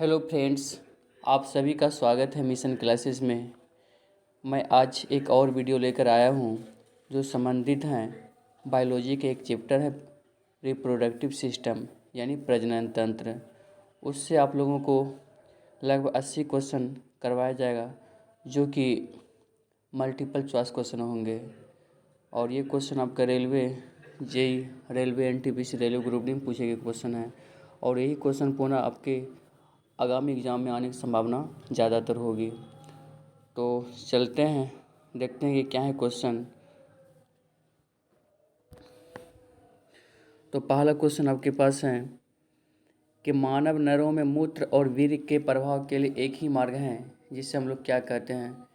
Hello friends, आप सभी का स्वागत है मिशन क्लासेस में। मैं आज एक और वीडियो लेकर आया हूँ जो संबंधित हैं बायोलॉजी के एक चैप्टर है रिप्रोडक्टिव सिस्टम यानी प्रजनन तंत्र। उससे आप लोगों को लगभग 80 क्वेश्चन करवाया जाएगा जो कि मल्टीपल चॉइस क्वेश्चन होंगे। और ये क्वेश्चन आपका railway JE railway NTPC railway group D में पूछे गए क्वेश्चन है और यही क्वेश्चन पुनः आपके आगामी एग्ज़ाम में आने की संभावना ज़्यादातर होगी। तो चलते हैं, देखते हैं कि क्या है क्वेश्चन। तो पहला क्वेश्चन आपके पास है कि मानव नरों में मूत्र और वीर्य के प्रभाव के लिए एक ही मार्ग है जिससे हम लोग क्या कहते हैं।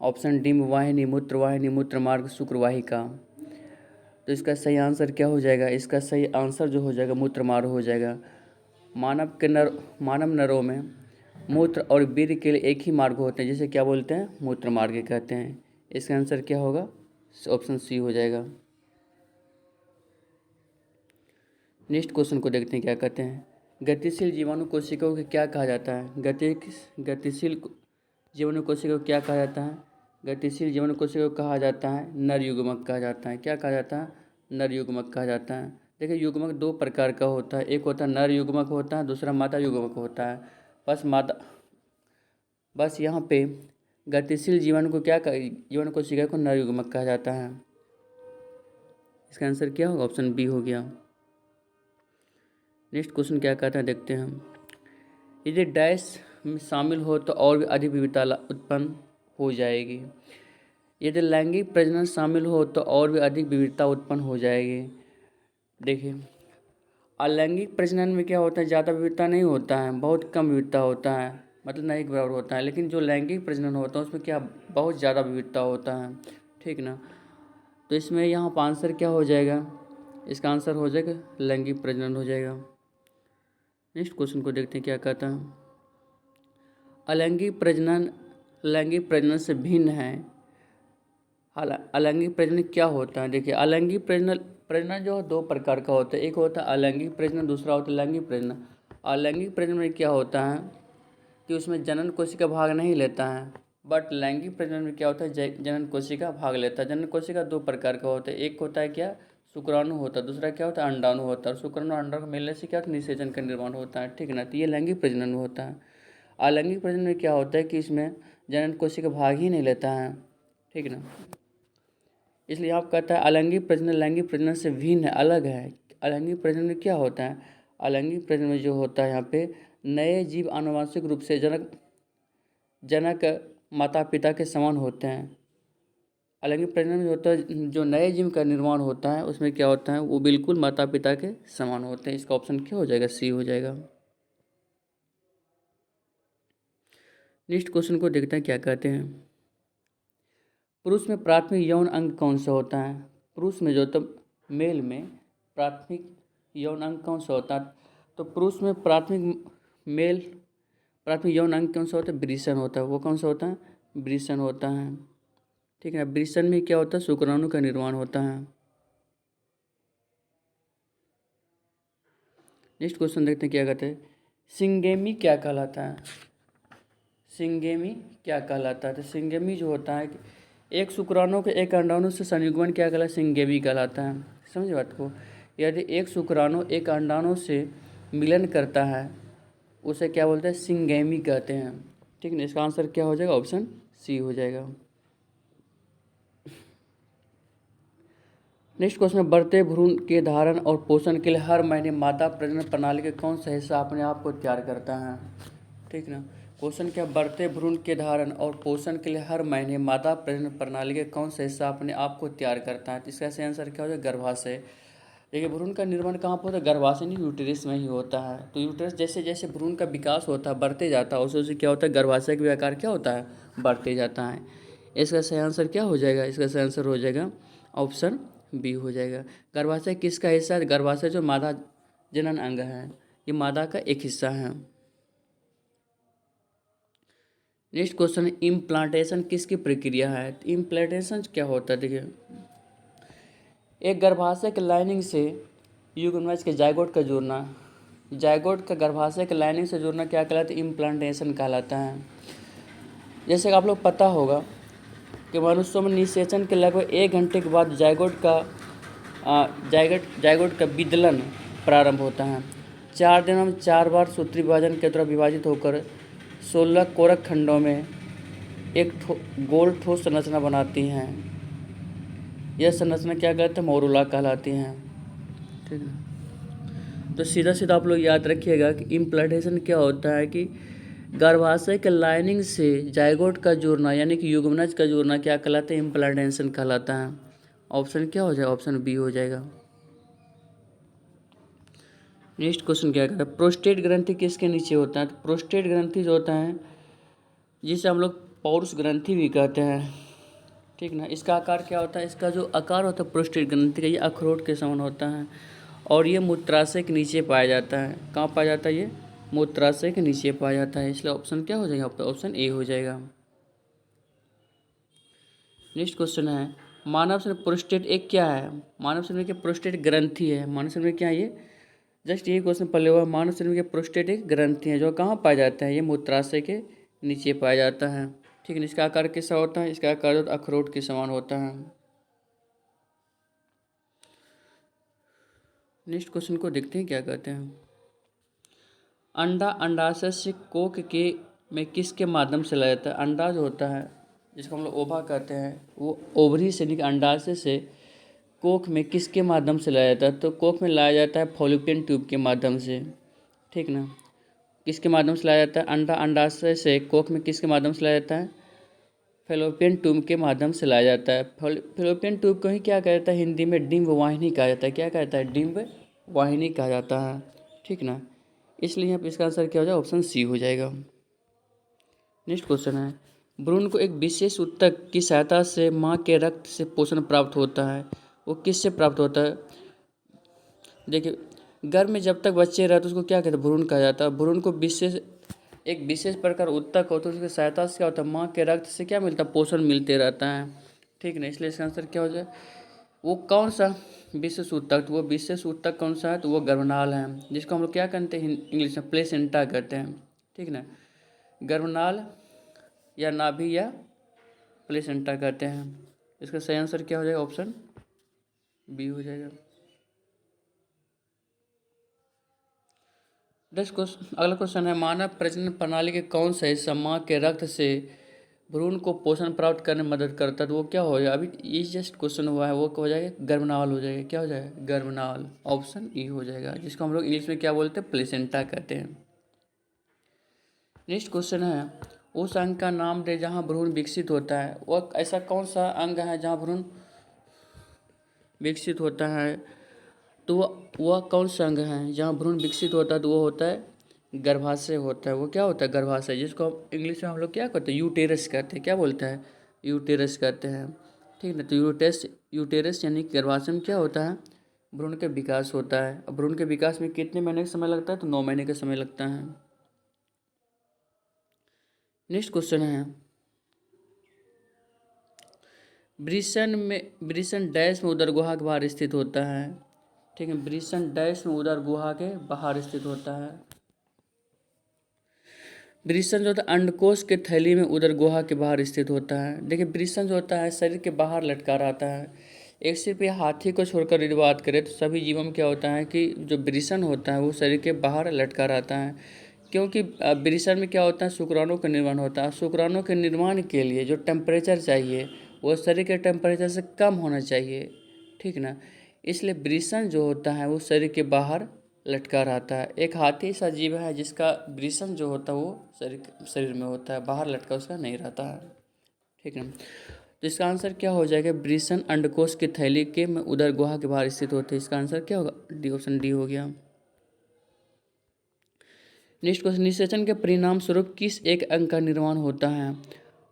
ऑप्शन डी वाहिनी, मूत्र मार्ग, शुक्रवाहिका। तो इसका सही आंसर क्या हो जाएगा? इसका सही आंसर जो हो जाएगा मूत्र मार्ग हो जाएगा। मानव नरों में मूत्र और वीर्य के लिए एक ही मार्ग होते हैं जिसे क्या बोलते हैं? मूत्र मार्ग कहते हैं। इसका आंसर क्या होगा? ऑप्शन सी हो जाएगा। नेक्स्ट क्वेश्चन को देखते हैं क्या कहते हैं। गतिशील जीवाणु कोशिकाओं को क्या कहा जाता है? गतिशील जीवाणु कोशिकाओं को क्या कहा जाता है? गतिशील जीवाणु कोशिकाओं को कहा जाता है नर युग्मक कहा जाता है। क्या कहा जाता है? नर युग्मक कहा जाता है। देखिए, युग्मक दो प्रकार का होता है, एक होता है नर युग्मक होता है, दूसरा मादा युग्मक होता है। बस यहाँ पे गतिशील जीवाणु कोशिका को नर युग्मक कहा जाता है। इसका आंसर क्या होगा? ऑप्शन बी हो गया। नेक्स्ट क्वेश्चन क्या कहता है देखते हैं हम। यदि डैश में शामिल हो तो और भी अधिक विविधता उत्पन्न हो जाएगी। यदि लैंगिक प्रजनन शामिल हो तो और भी अधिक विविधता उत्पन्न हो जाएगी। देखिए, अलैंगिक प्रजनन में क्या होता है? ज़्यादा विविधता नहीं होता है, बहुत कम विविधता होता है, मतलब नहीं के बराबर होता है। लेकिन जो लैंगिक प्रजनन होता है उसमें क्या बहुत ज़्यादा विविधता होता है, ठीक ना। तो इसमें यहाँ पर आंसर क्या हो जाएगा? इसका आंसर हो जाएगा लैंगिक प्रजनन हो जाएगा। नेक्स्ट क्वेश्चन को देखते हैं क्या कहता है। अलैंगिक प्रजनन लैंगिक प्रजनन से भिन्न है। अलैंगिक प्रजनन क्या होता है? देखिए, अलैंगिक प्रजनन जो है दो प्रकार का होता है, एक होता है अलैंगिक प्रजनन, दूसरा होता है लैंगिक प्रजनन। अलैंगिक प्रजनन में क्या होता है कि उसमें जनन कोशिका भाग नहीं लेता है, बट लैंगिक प्रजनन में क्या होता है? जनन कोशिका भाग लेता है। जनन कोशिका दो प्रकार का होता है, एक होता है क्या? शुक्राणु होता है, दूसरा क्या होता है? अंडाणु होता है। शुक्राणु अंडाणु मिलने से क्या होता है? निषेचन का निर्माण होता है, ठीक ना। तो ये लैंगिक प्रजनन में होता है। अलैंगिक प्रजनन में क्या होता है कि इसमें जनन कोशिका भाग ही नहीं लेता है, ठीक ना। इसलिए आप कहता है अलैंगिक प्रजनन लैंगिक प्रजनन से भिन्न है, अलग है। अलैंगिक प्रजनन में क्या होता है? अलैंगिक प्रजनन में जो होता है यहाँ पे नए जीव आनुवंशिक रूप से जनक माता पिता के समान होते हैं। अलैंगिक प्रजनन में होता है जो नए जीव का निर्माण होता है उसमें क्या होता है? वो बिल्कुल माता पिता के समान होते हैं। इसका ऑप्शन क्या हो जाएगा? सी हो जाएगा। नेक्स्ट क्वेश्चन को देखते हैं क्या कहते हैं। पुरुष में प्राथमिक यौन अंग कौन सा होता है? पुरुष में जो तो मेल में प्राथमिक यौन अंग कौन सा होता है? तो पुरुष में प्राथमिक यौन अंग कौन सा होता है? वृषण होता है। वो कौन सा होता है? वृषण होता है, ठीक है। वृषण में क्या होता है? शुक्राणु का निर्माण होता है। नेक्स्ट क्वेश्चन देखते हैं क्या कहते हैं। सिंगेमी क्या कहलाता है? सिंगेमी क्या कहलाता है? तो सिंगेमी जो होता है एक शुक्राणु के एक अंडाणु से संयुग्मन क्या कहलाता है? सिंगेमी कहलाता है। समझे बात को? यदि एक शुक्राणु एक अंडाणु से मिलन करता है उसे क्या बोलते हैं? सिंगेमी कहते हैं, ठीक है। इसका आंसर क्या हो जाएगा? ऑप्शन सी हो जाएगा। नेक्स्ट क्वेश्चन, बढ़ते भ्रूण के धारण और पोषण के लिए हर महीने मादा प्रजनन प्रणाली के कौन सा हिस्सा अपने आप को तैयार करता है, ठीक ना। क्वेश्चन क्या? बढ़ते भ्रूण के धारण और पोषण के लिए हर महीने मादा प्रजनन प्रणाली के कौन सा हिस्सा अपने आप को तैयार करता है? तो इसका सही आंसर क्या हो जाएगा? गर्भाशय। देखिए, भ्रूण का निर्माण कहाँ पर होता है? गर्भाशय नहीं, यूटेरस में ही होता है। तो यूटेरस जैसे जैसे भ्रूण का विकास होता है, बढ़ते जाता है, उसे क्या होता है? गर्भाशय का भी आकार क्या होता है? बढ़ते जाता है। इसका सही आंसर क्या हो जाएगा? इसका सही आंसर हो जाएगा ऑप्शन बी हो जाएगा। गर्भाशय किसका हिस्सा है? गर्भाशय जो मादा जनन अंग है, ये मादा का एक हिस्सा है। नेक्स्ट क्वेश्चन, इम्प्लांटेशन किसकी प्रक्रिया है? इम्प्लांटेशन क्या होता है? देखिए, एक गर्भाशय के लाइनिंग से यूग्मनाज के जाइगोट का जोड़ना जायगोट का गर्भाशय के लाइनिंग से जुड़ना क्या कहलाता है? इम्प्लांटेशन कहलाता है। जैसे कि आप लोग पता होगा कि मनुष्यों में निषेचन के लगभग 1 घंटे के बाद जायगोट का विदलन प्रारंभ होता है। 4 दिनों में 4 बार सूत्री विभाजन के द्वारा विभाजित होकर 16 कोरक खंडों में एक गोल ठोस संरचना बनाती हैं। यह संरचना क्या कहलाती है? मोरुला कहलाती हैं। ठीक है, तो सीधा सीधा आप लोग याद रखिएगा कि इम्प्लांटेशन क्या होता है कि गर्भाशय के लाइनिंग से जायगोट का जुड़ना यानी कि युग्मनज का जुड़ना क्या कहलाता है? इम्प्लांटेशन कहलाता है। ऑप्शन क्या हो जाएगा? ऑप्शन बी हो जाएगा। नेक्स्ट क्वेश्चन क्या कहता है? प्रोस्टेट ग्रंथि किसके नीचे होता है? तो प्रोस्टेट ग्रंथि जो होता है जिसे हम लोग पौरुष ग्रंथि भी कहते हैं। ठीक ना, इसका आकार क्या होता है? इसका जो आकार होता है प्रोस्टेट ग्रंथि का, ये अखरोट के समान होता है और ये मूत्राशय के नीचे पाया जाता है। कहाँ पाया जाता है? ये मूत्राशय के नीचे पाया जाता है। इसलिए ऑप्शन क्या हो जाएगा? ऑप्शन ए हो जाएगा। नेक्स्ट क्वेश्चन है, मानव शरीर में प्रोस्टेट एक क्या है? मानव शरीर में क्या प्रोस्टेट ग्रंथि है? मानव शरीर में क्या है ये? जस्ट ये क्वेश्चन पहले हुआ। मानव शरीर में प्रोस्टेट एक ग्रंथि है जो कहाँ पाया जाता है? ये मूत्राशय के नीचे पाया जाता है। ठीक है, इसका आकार कैसा होता है? इसका आकार अखरोट के समान होता है। नेक्स्ट क्वेश्चन को देखते हैं क्या कहते हैं। अंडा अंडाशय से कोक के में किसके माध्यम से लाया जाता है? अंडा जो होता है जिसको हम लोग ओवा कहते हैं, वो ओवरी से निकल अंडाशय से कोख में किसके माध्यम से लाया जाता है? तो कोख में लाया जाता है फॉलोपियन ट्यूब के माध्यम से। ठीक ना, किसके माध्यम से लाया जाता है? अंडा अंडाशय से कोख में किसके माध्यम से लाया जाता है? फैलोपियन ट्यूब के माध्यम से लाया जाता है। फैलोपियन ट्यूब को ही क्या कहा जाता है? हिंदी में डिम्ब वाहिनी कहा जाता है। क्या कहता है? डिम्ब वाहिनी कहा जाता है। ठीक ना, इसलिए यहाँ पर इसका आंसर क्या हो जाएगा? ऑप्शन सी हो जाएगा। नेक्स्ट क्वेश्चन है, भ्रूण को एक विशेष ऊतक की सहायता से माँ के रक्त से पोषण प्राप्त होता है। वो किससे प्राप्त होता है? देखिए, गर्भ में जब तक बच्चे रहते उसको क्या कहते हैं? भ्रूण कहा जाता है। भ्रूण को एक विशेष प्रकार ऊतक होता है, उसकी सहायता से क्या होता है? माँ के रक्त से क्या मिलता है? पोषण मिलते रहता है। ठीक ना, इसलिए इसका आंसर क्या हो जाए? वो कौन सा विशेष ऊतक? वो विशेष ऊतक कौन सा है? तो वो गर्भनाल है, जिसको हम लोग क्या कहते हैं इंग्लिश में? प्लेसेंटा कहते हैं। ठीक ना, गर्भनाल या नाभि या प्लेसेंटा कहते हैं। इसका सही आंसर क्या हो जाएगा? ऑप्शन बी हो जाएगा। नेक्स्ट क्वेश्चन, अगला क्वेश्चन है, मानव प्रजनन प्रणाली के कौन सा हिस्सा माँ के रक्त से भ्रूण को पोषण प्राप्त करने में मदद करता है? तो वो क्या हो जाएगा? अभी ये जस्ट क्वेश्चन हुआ है, वो हो जाएगा गर्भनाल हो जाएगा। क्या हो जाएगा? गर्भनाल। ऑप्शन ई हो जाएगा, जिसको हम लोग इंग्लिश में क्या बोलते हैं? प्लेसेंटा कहते हैं। नेक्स्ट क्वेश्चन है, उस अंग का नाम दे जहाँ भ्रूण विकसित होता है। वह ऐसा कौन सा अंग है जहाँ भ्रूण विकसित होता है? तो वह कौन सा अंग है जहाँ भ्रूण विकसित होता है? तो वो होता है गर्भाशय होता है। वो क्या होता है? गर्भाशय, जिसको इंग्लिश में हम लोग क्या कहते हैं? यूटेरस कहते हैं। क्या बोलते हैं? यूटेरस कहते हैं। ठीक है, तो यूटेरस यानी गर्भाशय में क्या होता है? भ्रूण का विकास होता है। अब भ्रूण के विकास में कितने महीने का समय लगता है? तो 9 महीने का समय लगता है। नेक्स्ट क्वेश्चन है, वृषण डैश में उदर गुहा के बाहर स्थित होता है। ठीक है, वृषण डैश में उदर गुहा के बाहर स्थित होता है। वृषण जो होता है अंडकोश के थैली में उदर गुहा के बाहर स्थित होता है। देखिए, वृषण जो होता है शरीर के बाहर लटका रहता है। एक सिर्फ ये हाथी को छोड़कर यदि बात करें तो सभी जीवों में क्या होता है कि जो वृषण होता है वो शरीर के बाहर लटका रहता है। क्योंकि वृषण में क्या होता है? शुक्राणु का निर्माण होता है। शुक्राणु के निर्माण के लिए जो टेम्परेचर चाहिए वो शरीर के टेम्परेचर से कम होना चाहिए। ठीक ना, इसलिए वृषण जो होता है वो शरीर के बाहर लटका रहता है। एक हाथी ऐसा जीव है जिसका वृषण जो होता है वो शरीर में होता है, बाहर लटका उसका नहीं रहता है। ठीक है, तो इसका आंसर क्या हो जाएगा? वृषण अंडकोश की थैली के में उदर गुहा के बाहर स्थित होते हैं। इसका आंसर क्या होगा? डी, ऑप्शन डी हो गया। नेक्स्ट क्वेश्चन, निषेचन के परिणाम स्वरूप किस एक अंग का निर्माण होता है?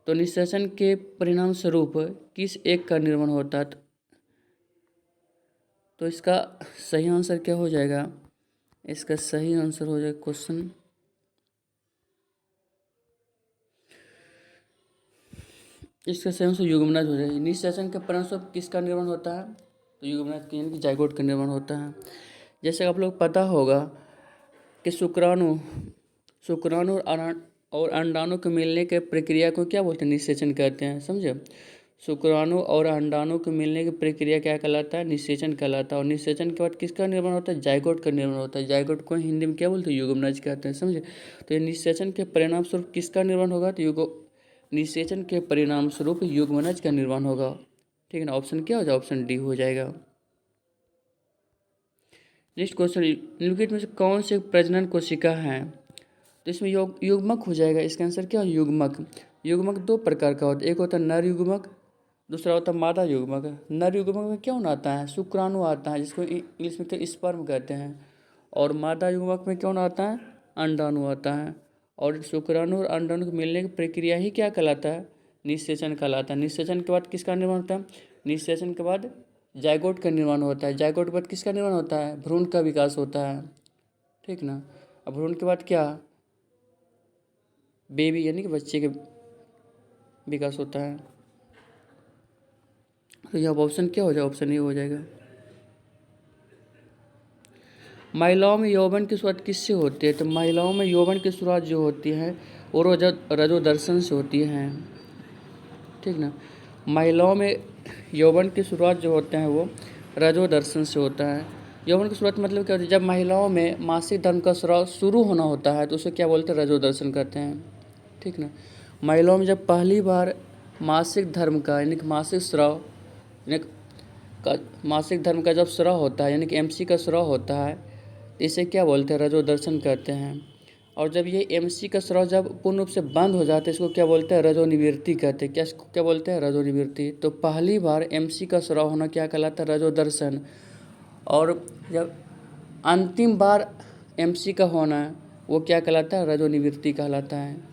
तो निषेचन के परिणाम स्वरूप किस एक का निर्माण होता है? तो इसका सही आंसर क्या हो जाएगा? इसका सही आंसर हो जाएगा क्वेश्चन इसका सही आंसर युग्मनज हो जाएगा। निषेचन के परिणामस्वरूप किसका निर्माण होता है? तो युग्मनज यानी कि जाइगोट का निर्माण होता है। जैसे आप लोग पता होगा कि शुक्राणु शुक्राणु और अंडाणु के मिलने के प्रक्रिया को क्या बोलते हैं? निषेचन कहते हैं। समझे? शुक्राणु और अंडाणु के मिलने की प्रक्रिया क्या कहलाता है? निषेचन कहलाता है। और निषेचन के बाद किसका निर्माण होता है? जाइगोट का निर्माण होता है। जाइगोट को हिंदी में क्या बोलते हैं? युग्मनज कहते हैं। समझे? तो ये निषेचन के परिणाम स्वरूप किसका निर्माण होगा? तो निषेचन के परिणाम स्वरूप युग्मनज का निर्माण होगा। ठीक है ना। ऑप्शन क्या हो जाएगा? ऑप्शन डी हो जाएगा। नेक्स्ट क्वेश्चन, निम्नलिखित में से कौन से प्रजनन कोशिका है? तो इसमें युग्मक हो जाएगा। इसका आंसर क्या है? युग्मक। युग्मक दो प्रकार का होता है। एक होता है नर युग्मक, दूसरा होता है मादा युग्मक। नर युग्मक में क्या आता है? शुक्राणु आता है, जिसको इंग्लिश में तो स्पर्म कहते हैं। और मादा युग्मक में कौन आता है? अंडाणु आता है। और शुक्राणु और अंडाणु के मिलने की प्रक्रिया ही क्या कहलाता है? निषेचन कहलाता है। निषेचन के बाद किसका निर्माण होता है? निषेचन के बाद जाइगोट का निर्माण होता है। जाइगोट के बाद किसका निर्माण होता है? भ्रूण का विकास होता है। ठीक ना। अब भ्रूण के बाद क्या? बेबी यानी कि बच्चे के विकास होता है। तो यह ऑप्शन क्या हो जाएगा? ऑप्शन ए हो जाएगा। महिलाओं में यौवन की शुरुआत किससे होती है? तो महिलाओं में यौवन की शुरुआत जो होती है वो रजोदर्शन से होती है। ठीक ना। महिलाओं में यौवन की शुरुआत जो होते हैं वो रजोदर्शन से होता है। यौवन की शुरुआत मतलब क्या होती है? जब महिलाओं में मासिक धर्म का स्राव शुरू होना होता है तो उसे क्या बोलते हैं? रजोदर्शन कहते हैं। ठीक ना। महिलाओं में जब पहली बार मासिक धर्म का यानी कि मासिक स्राव मासिक धर्म का जब स्राव होता है यानी कि एमसी का स्राव होता है तो इसे क्या बोलते हैं? रजोदर्शन कहते हैं। और जब ये एमसी का स्राव जब पूर्ण रूप से बंद हो जाता है इसको क्या बोलते हैं? रजोनिवृत्ति कहते हैं। क्या बोलते हैं? रजोनिवृत्ति। तो पहली बार एमसी का स्राव होना क्या कहलाता है? रजोदर्शन। और जब अंतिम बार एमसी का होना वो क्या कहलाता है? रजोनिवृत्ति कहलाता है।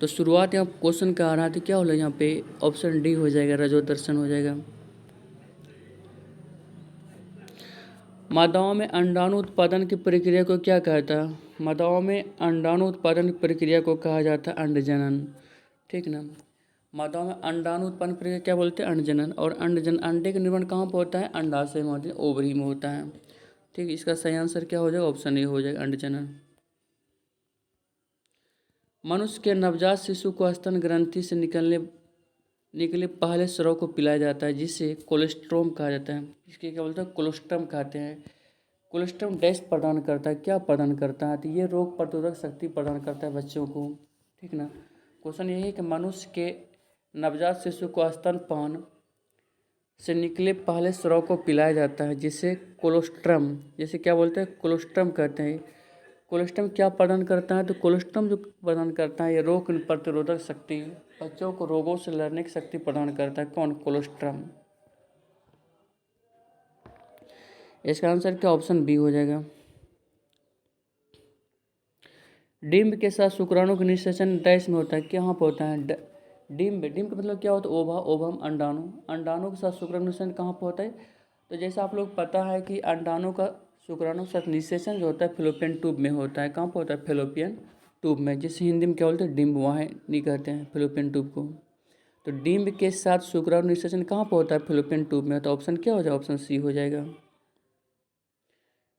तो शुरुआत यहाँ क्वेश्चन का आ रहा है तो क्या हो यहाँ पे? ऑप्शन डी हो जाएगा, रजोदर्शन हो जाएगा। मादाओं में अंडाणु उत्पादन की प्रक्रिया को क्या कहता है? मादाओं में अंडाणु उत्पादन की प्रक्रिया को कहा जाता है अंडजनन। ठीक ना। मादाओं में अंडाणु उत्पादन प्रक्रिया क्या बोलते हैं? अंडजनन। और अंडजन अंडे का निर्माण कहाँ पर होता है? अंडाशय में होता है, ओवरी में होता है। ठीक। इसका सही आंसर क्या हो जाएगा? ऑप्शन ए हो जाएगा, अंडजनन। मनुष्य के नवजात शिशु को स्तन ग्रंथि से निकले पहले स्राव को पिलाया जाता है जिसे कोलेस्ट्रॉम कहा जाता है। इसके क्या बोलते हैं? कोलेस्ट्रम कहते हैं। कोलेस्ट्रम डैश प्रदान करता है, क्या प्रदान करता है? तो ये रोग प्रतिरोधक शक्ति प्रदान करता है बच्चों को। ठीक ना। क्वेश्चन यही है कि मनुष्य के नवजात शिशु को स्तनपान से निकले पहले स्राव को पिलाया जाता है जिसे कोलेस्ट्रम, जैसे क्या बोलते हैं? कोलेस्ट्रम कहते हैं। कोलेस्ट्रम क्या प्रदान करता है? तो कोलेस्ट्रम जो प्रदान करता है ये रोग प्रतिरोधक शक्ति, बच्चों को रोगों से लड़ने की शक्ति प्रदान करता है। कौन? कोलेस्ट्रम। इसका आंसर क्या? ऑप्शन बी हो जाएगा। डिम्ब के साथ शुक्राणु का निषेचन डैश में होता है, कहाँ पर होता है? डिम्ब। डिम्ब का मतलब क्या होता है? ओवा, ओवम, अंडाणु। अंडाणु के साथ शुक्राणु निषेचन कहाँ पर होता है? तो जैसा आप लोग पता है कि अंडाणु का शुक्राणु के साथ निषेचन जो होता है फेलोपियन ट्यूब में होता है। कहाँ पर होता है? फेलोपियन ट्यूब में, जिसे हिंदी में क्या बोलते हैं? डिम्ब। वहाँ नहीं कहते हैं फेलोपियन ट्यूब को। तो डिम्ब के साथ शुक्राणु निषेचन कहाँ पर होता है? फेलोपियन ट्यूब में। तो ऑप्शन क्या हो जाएगा? ऑप्शन सी हो जाएगा।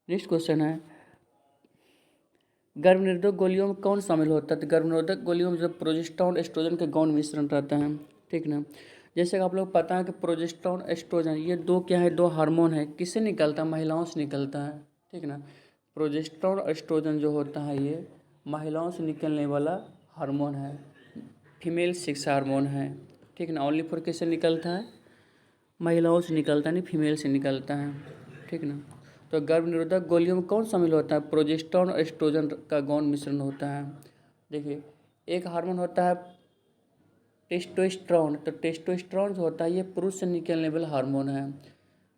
नेक्स्ट क्वेश्चन है, गर्भनिरोधक गोलियों में कौन शामिल होता है? तो गर्भनिरोधक गोलियों में जो प्रोजेस्टेरॉन एस्ट्रोजन के गौण मिश्रण रहता है। ठीक ना। जैसे कि आप लोग पता है कि प्रोजेस्टेरॉन एस्ट्रोजन ये दो क्या है? दो हार्मोन है। किससे निकलता है? महिलाओं से निकलता है। ठीक ना। प्रोजेस्टेरॉन एस्ट्रोजन जो होता है ये महिलाओं से निकलने वाला हार्मोन है, फीमेल सेक्स हार्मोन है। ठीक ना। ओनली फॉर किससे निकलता है? महिलाओं से निकलता है, नहीं फीमेल से निकलता है। ठीक ना। तो गर्भनिरोधक गोलियों में कौन शामिल होता है? प्रोजेस्टेरॉन और एस्ट्रोजन का गौण मिश्रण होता है। देखिए, एक हार्मोन होता है टेस्टोस्टेरोन। तो टेस्टोस्टेरोन जो होता है ये पुरुष से निकलने वाला हार्मोन है,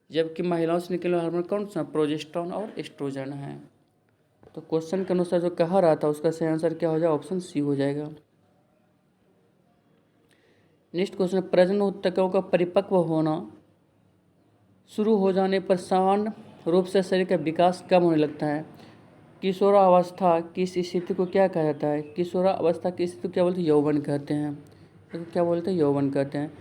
जबकि महिलाओं से निकलने वाला हार्मोन कौन सा? प्रोजेस्टेरॉन और एस्ट्रोजन है। तो क्वेश्चन के अनुसार जो कहा रहा था उसका सही आंसर क्या हो जाएगा? ऑप्शन सी हो जाएगा। नेक्स्ट क्वेश्चन, प्रजनन ऊतकों का परिपक्व होना शुरू हो जाने पर सामान्य रूप से शरीर का विकास कम होने लगता है। किशोरावस्था की इस स्थिति को क्या कहा जाता है? किशोरावस्था की स्थिति को क्या बोलते हैं? यौवन कहते हैं। इसको क्या बोलते हैं? यौवन कहते हैं।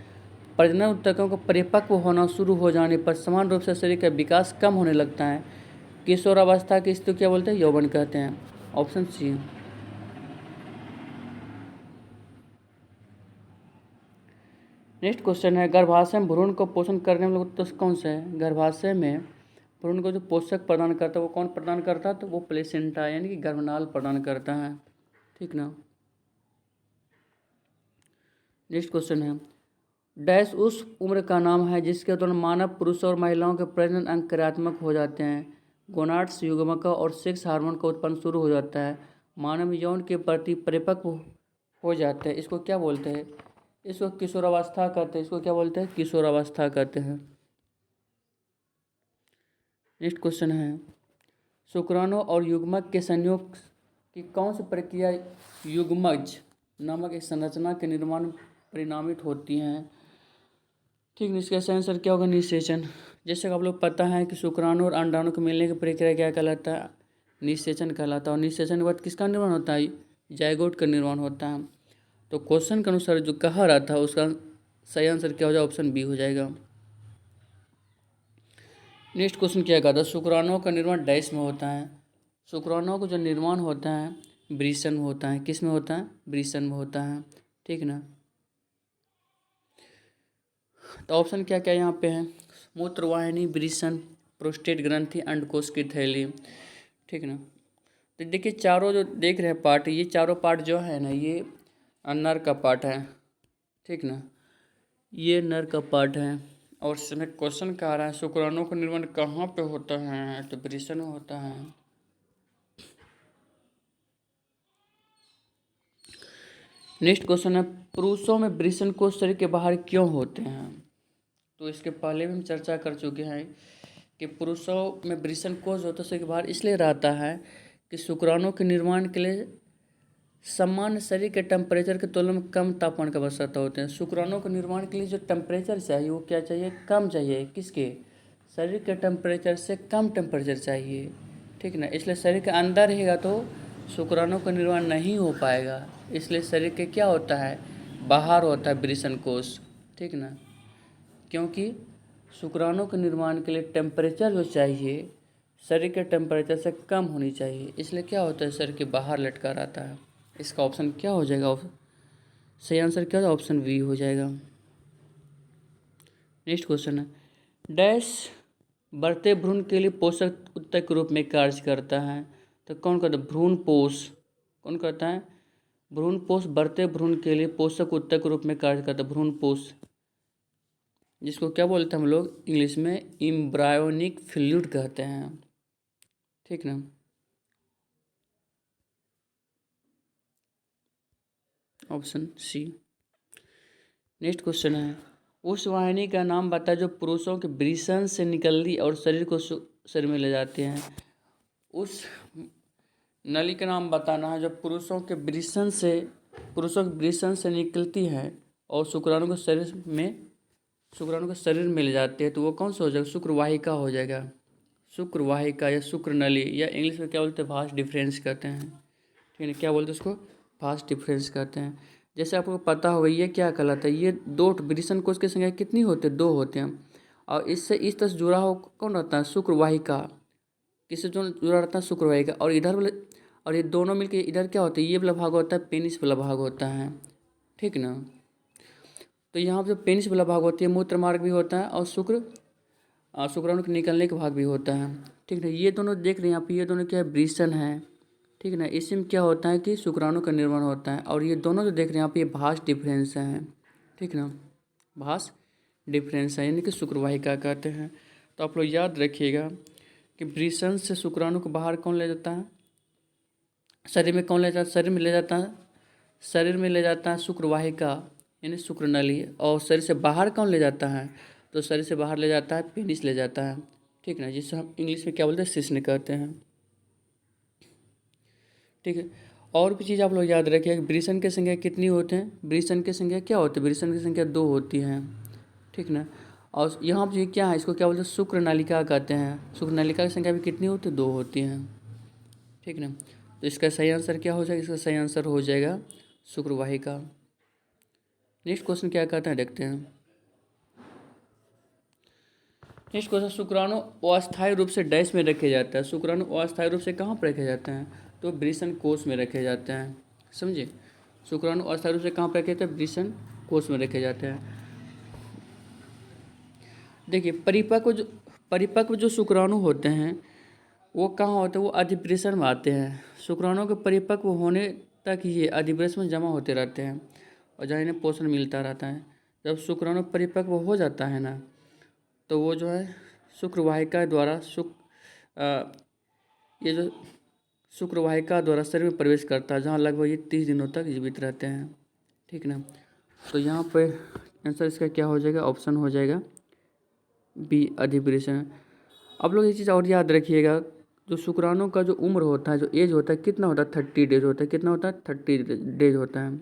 प्रजनन ऊतकों का परिपक्व होना शुरू हो जाने पर समान रूप से शरीर का विकास कम होने लगता है। किशोरावस्था की स्थिति क्या बोलते हैं? यौवन कहते हैं। Option C. नेक्स्ट क्वेश्चन है, गर्भाशय में भ्रूण को पोषण करने वाला उत्तक कौन सा है? गर्भाशय में भ्रूण को जो पोषक प्रदान करता है वो कौन प्रदान करता है? तो वो प्लेसेंटा यानी कि गर्भनाल प्रदान करता है। ठीक ना। नेक्स्ट क्वेश्चन है, डैश उस उम्र का नाम है जिसके दौरान मानव, पुरुष और महिलाओं के प्रजनन अंग क्रियात्मक हो जाते हैं, गोनाड्स, युग्मक और सेक्स हार्मोन का उत्पन्न शुरू हो जाता है, मानव यौन के प्रति परिपक्व हो जाते हैं। इसको क्या बोलते हैं? इसको किशोरावस्था कहते हैं। इसको क्या बोलते हैं? किशोरावस्था कहते हैं। नेक्स्ट क्वेश्चन है, शुक्राणु और युग्मक के संयोग की कौन सी प्रक्रिया युग्मज नामक एक संरचना के निर्माण परिणामित होती हैं? ठीक है, इसका सही आंसर क्या होगा? निषेचन। जैसे कि आप लोग पता है कि शुक्राणु और अंडाणु के मिलने की प्रक्रिया क्या कहलाता है? निषेचन कहलाता है। और निषेचन के बाद किसका निर्माण होता है? जायगोट का निर्माण होता है। तो क्वेश्चन के अनुसार जो कहा रहा था उसका सही आंसर क्या हो जाएगा? ऑप्शन बी हो जाएगा। नेक्स्ट क्वेश्चन क्या कहता है, शुक्राणुओं का निर्माण डैश में होता है? शुक्राणुओं का जो निर्माण होता है वृषण में होता है। किस में होता है? वृषण में होता है। ठीक ना। तो ऑप्शन क्या क्या यहाँ पे है? मूत्रवाहिनी, वृषण, प्रोस्टेट ग्रंथि, अंडकोश की थैली। ठीक ना। तो देखिए चारों जो देख रहे हैं पार्ट, ये चारों पार्ट जो है ना ये नर का पार्ट है। ठीक ना, ये नर का पार्ट है। और इसमें क्वेश्चन क्या आ रहा है, शुक्राणुओं का निर्माण कहाँ पे होता है? तो वृषण में होता है। नेक्स्ट क्वेश्चन है, पुरुषों में वृषण कोष शरीर के बाहर क्यों होते हैं? तो इसके पहले भी हम चर्चा कर चुके हैं कि पुरुषों में वृषण कोष होता है शरीर के बाहर इसलिए रहता है कि शुक्राणुओं के निर्माण के लिए सामान्य शरीर के टेम्परेचर के तुलना में कम तापमान की आवश्यकता होते हैं। शुक्राणुओं के निर्माण के लिए जो टेम्परेचर चाहिए वो क्या चाहिए? कम चाहिए। किसके? शरीर के टेम्परेचर से कम टेम्परेचर चाहिए। ठीक ना। इसलिए शरीर के अंदर रहेगा तो शुक्राणुओं का निर्माण नहीं हो पाएगा। इसलिए शरीर के क्या होता है? बाहर होता है वृषण कोष। ठीक ना। क्योंकि शुक्राणुओं के निर्माण के लिए टेम्परेचर जो चाहिए शरीर के टेम्परेचर से कम होनी चाहिए, इसलिए क्या होता है? शरीर के बाहर लटका रहता है। इसका ऑप्शन क्या हो जाएगा? सही आंसर क्या होगा? ऑप्शन बी हो जाएगा। नेक्स्ट क्वेश्चन है, डैश बढ़ते भ्रूण के लिए पोषक उत्तक के रूप में कार्य करता है? तो कौन करता है? भ्रूण पोष। कौन करता है? भ्रूण पोष बढ़ते भ्रूण के लिए पोषक उत्तक के रूप में कार्य करता है। भ्रूण पोष, जिसको क्या बोलते हैं हम लोग इंग्लिश में? एम्ब्रायोनिक फ्लूइड कहते हैं। ठीक ना। Option C. नेक्स्ट क्वेश्चन है, उस वाहिनी का नाम बता जो पुरुषों के वृषण से निकलती और शरीर को शरीर में ले जाते हैं। उस नली का नाम बताना है जो पुरुषों के वृषण से निकलती है और शुक्राणु को शरीर में ले जाते हैं। तो वो कौन सा हो जाएगा? शुक्रवाहिका हो जाएगा। शुक्रवाहिका या शुक्र नली, या इंग्लिश में क्या बोलते हैं? भास डिफरेंस कहते हैं। ठीक है, क्या बोलते हैं उसको? भास डिफरेंस कहते हैं। जैसे आपको पता होगा ये क्या कहलाता है? ये दो वृषण कोष की संख्या कितनी होती है? 2 होते हैं। और इससे इस तरह से जुड़ा हो कौन रहता है? शुक्रवाहिका। किससे जो जुड़ा रहता है? शुक्रवाहिका। और इधर वाले, और ये दोनों मिलके इधर क्या होता है? ये वाला भाग होता है पेनिस वाला भाग होता है। ठीक ना। तो यहाँ पर जो पेनिस वाला भाग होती है मूत्र मार्ग भी होता है और शुक्राणु के निकलने का भाग भी होता है। ठीक है, ये दोनों देख रहे हैं आप, ये दोनों क्या है? वृषण है। ठीक है ना। इसी में क्या होता है कि शुक्राणु का निर्माण होता है। और ये दोनों जो देख रहे हैं आप ये भास डिफरेंस हैं। ठीक ना। भास डिफरेंस है यानी कि शुक्रवाहिका कहते हैं। तो आप लोग याद रखिएगा कि वृषण से शुक्राणु को बाहर कौन ले जाता है? शरीर में कौन ले जाता है? शरीर में ले जाता है शुक्रवाहिका यानी शुक्रनली। और शरीर से बाहर कौन ले जाता है? तो शरीर से बाहर ले जाता है पेनिस ले जाता है। ठीक ना, जिसे हम इंग्लिश में क्या बोलते हैं? शिश्न कहते हैं। ठीक है, और भी चीज़ आप लोग याद रखिए, वृषण की संख्या कितनी होते हैं? वृषण की संख्या क्या होती है? वृषण की संख्या 2 होती है। ठीक ना। और यहाँ पर क्या है? इसको क्या बोलते हैं? शुक्र नालिका कहते हैं। शुक्र नालिका की संख्या भी कितनी होती है? 2 होती हैं। ठीक ना। तो इसका सही आंसर क्या हो जाएगा? इसका सही आंसर हो जाएगा शुक्रवाहिका। नेक्स्ट क्वेश्चन क्या कहते हैं देखते हैं। नेक्स्ट क्वेश्चन, शुक्राणु अस्थायी रूप से डैश में रखे जाता है। शुक्राणु अस्थायी रूप से कहाँ पर रखे जाते हैं? तो वृषण कोश में रखे जाते हैं। समझे? शुक्राणु अस्थायी रूप से कहाँ पर रखे जाते हैं? वृषण कोश में रखे जाते हैं। देखिए, परिपक्व जो शुक्राणु होते हैं वो कहाँ होते हैं? वो अधिवृषण में आते हैं। शुक्राणु के परिपक्व होने तक ये अधिवृषण में जमा होते रहते हैं और जहाँ इन्हें पोषण मिलता रहता है। जब शुक्राणु परिपक्व हो जाता है ना, तो वो जो है शुक्रवाहिका द्वारा ये जो शुक्रवाहिका द्वारा शरीर में प्रवेश करता है, जहाँ लगभग ये 30 दिनों तक जीवित रहते हैं। ठीक ना? तो यहाँ पे आंसर इसका क्या हो जाएगा? ऑप्शन हो जाएगा बी, अधिवृषण। अब लोग ये चीज़ और याद रखिएगा, जो शुक्राणु का जो उम्र होता है, जो एज होता है, कितना होता है? 30 डेज होता है। कितना होता है? 30 डेज होता है।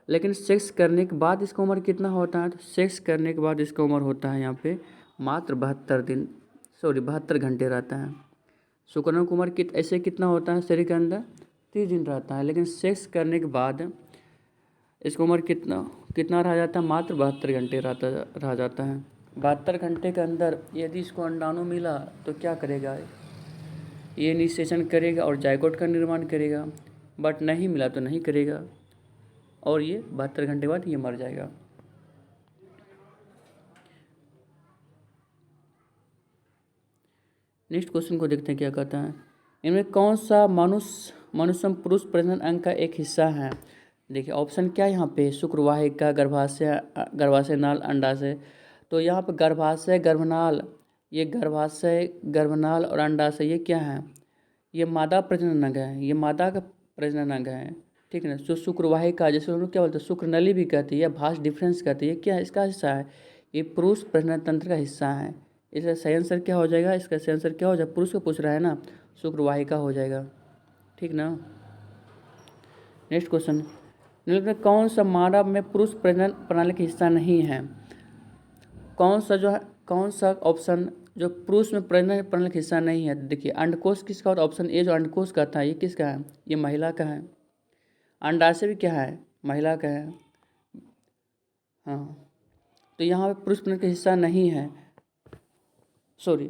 लेकिन सेक्स करने के बाद इसका उम्र कितना होता है? तो सेक्स करने के बाद इसका उम्र होता है यहाँ पे मात्र 72 घंटे रहता है। शुक्राणु की उम्र ऐसे कितना होता है शरीर के अंदर? 30 दिन रहता है। लेकिन सेक्स करने के बाद इसका उम्र कितना रह जाता है? मात्र 72 घंटे रह जाता है। 72 घंटे के अंदर यदि इसको अंडाणु मिला तो क्या करेगा? ये निषेचन करेगा और जायगोट का निर्माण करेगा। बट नहीं मिला तो नहीं करेगा और ये 72 घंटे बाद ये मर जाएगा। नेक्स्ट क्वेश्चन को देखते हैं क्या कहता है। इनमें कौन सा मनुष्य में पुरुष प्रजनन अंग का एक हिस्सा है? देखिए ऑप्शन क्या है यहाँ पे? शुक्रवाहिका, गर्भाशय नाल, अंडाशय। तो यहाँ पे गर्भाशय, गर्भनाल, ये गर्भाशय, गर्भनाल और अंडाशय ये क्या है? ये मादा प्रजनन अंग है। ये मादा का प्रजनन अंग है। ठीक है ना? जो शुक्रवाहिका, जैसे हम लोग क्या बोलते हैं, शुक्रनली भी कहते हैं या भास डिफरेंस कहते हैं, ये क्या है? इसका हिस्सा है। ये पुरुष प्रजनन तंत्र का हिस्सा है। इसका सही आंसर क्या हो जाएगा? इसका सही आंसर क्या हो जाएगा? पुरुष को पूछ रहा है ना, शुक्रवाहिका हो जाएगा। ठीक ना? नेक्स्ट क्वेश्चन, निम्नलिखित में कौन सा मानव में पुरुष प्रजनन प्रणाली का हिस्सा नहीं है? कौन सा ऑप्शन जो पुरुष में प्रजनन प्रणाली का हिस्सा नहीं है? देखिए, अंडकोश किसका होता है? ऑप्शन ए जो अंडकोश का था ये किसका है? ये महिला का है। अंडाशय भी क्या है? महिला का है। हाँ, तो यहाँ पे पुरुष प्रजनन का हिस्सा नहीं है। सॉरी,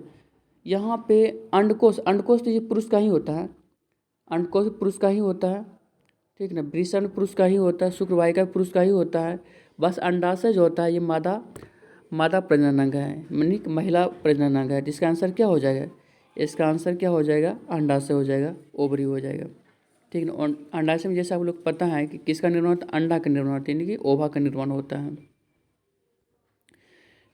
यहाँ पे अंडकोश तो ये पुरुष का ही होता है। अंडकोश पुरुष का ही होता है। ठीक ना? वृषण पुरुष का ही होता है। शुक्रवाहिका पुरुष का ही होता है। बस अंडाशय जो होता है ये मादा प्रजनन अंग है, यानी महिला प्रजनन अंग है। जिसका आंसर क्या हो जाएगा? इसका आंसर क्या हो जाएगा? अंडाशय हो जाएगा, ओवरी हो जाएगा। ठीक ना? अंडाशय में जैसे आप लोग पता है कि किसका निर्माण होता है? अंडा का निर्माण होता है, यानी कि ओवा का निर्माण होता है।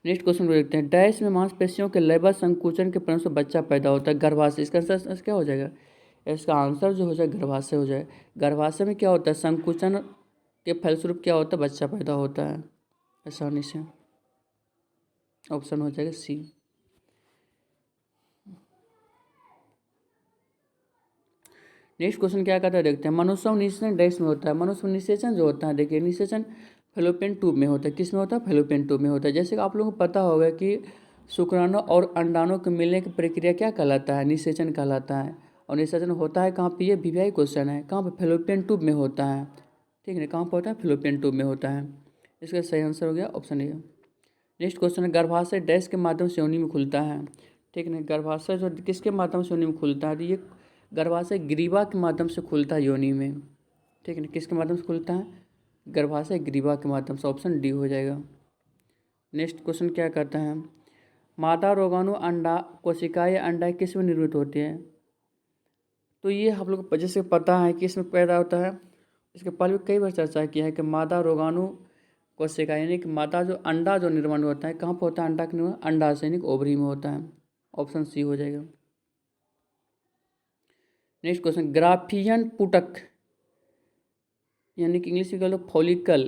नेक्स्ट क्वेश्चन को देखते हैं। डैश में मांसपेशियों के लयबद्ध संकुचन के परिणाम से बच्चा पैदा होता है। गर्भाशय, इसका आंसर क्या हो जाएगा? इसका आंसर जो हो जाएगा गर्भाशय हो जाएगा। गर्भाशय में क्या होता है? संकुचन के फलस्वरूप क्या होता है? बच्चा पैदा होता है आसानी से। ऑप्शन हो जाएगा सी। नेक्स्ट क्वेश्चन क्या कहता है देखते हैं। मनुष्य में निषेचन डैश में होता है। मनुष्य में निषेचन जो होता है, देखिए निषेचन फैलोपियन ट्यूब में होता है। किस में होता है? फैलोपियन ट्यूब में होता है। जैसे कि आप लोगों को पता होगा कि शुक्राणु और अंडाणु के मिलने की प्रक्रिया क्या कहलाता है? निषेचन कहलाता है। और निषेचन होता है कहाँ पे? ये वीवीआई क्वेश्चन है। कहाँ पे? फैलोपियन ट्यूब में होता है। ठीक है, कहाँ पर होता है? फैलोपियन ट्यूब में होता है। इसका सही आंसर हो गया ऑप्शन ए। नेक्स्ट क्वेश्चन है, गर्भाशय डैश के माध्यम से योनि में खुलता है। ठीक है, गर्भाशय जो किसके माध्यम से योनि में खुलता है? तो ये गर्भाशय ग्रीवा के माध्यम से खुलता है योनि में। ठीक है, किसके माध्यम से खुलता है? गर्भाशय ग्रीवा के माध्यम से। ऑप्शन डी हो जाएगा। नेक्स्ट क्वेश्चन क्या कहता है। मादा रोगाणु अंडा कोशिकाएं अंडा किस में निर्मित होती है? तो ये हम लोग जैसे पता है कि इसमें पैदा होता है। इसके पहले भी कई बार चर्चा किया है कि मादा रोगाणु कोशिका, यानी कि मादा जो अंडा जो निर्माण होता है कहाँ पर होता है? अंडा का निर्माण अंडाशय यानी ओवरी में होता है। ऑप्शन सी हो जाएगा। नेक्स्ट क्वेश्चन, ग्राफियन पुटक यानी कि इंग्लिश में कह लो फॉलिकल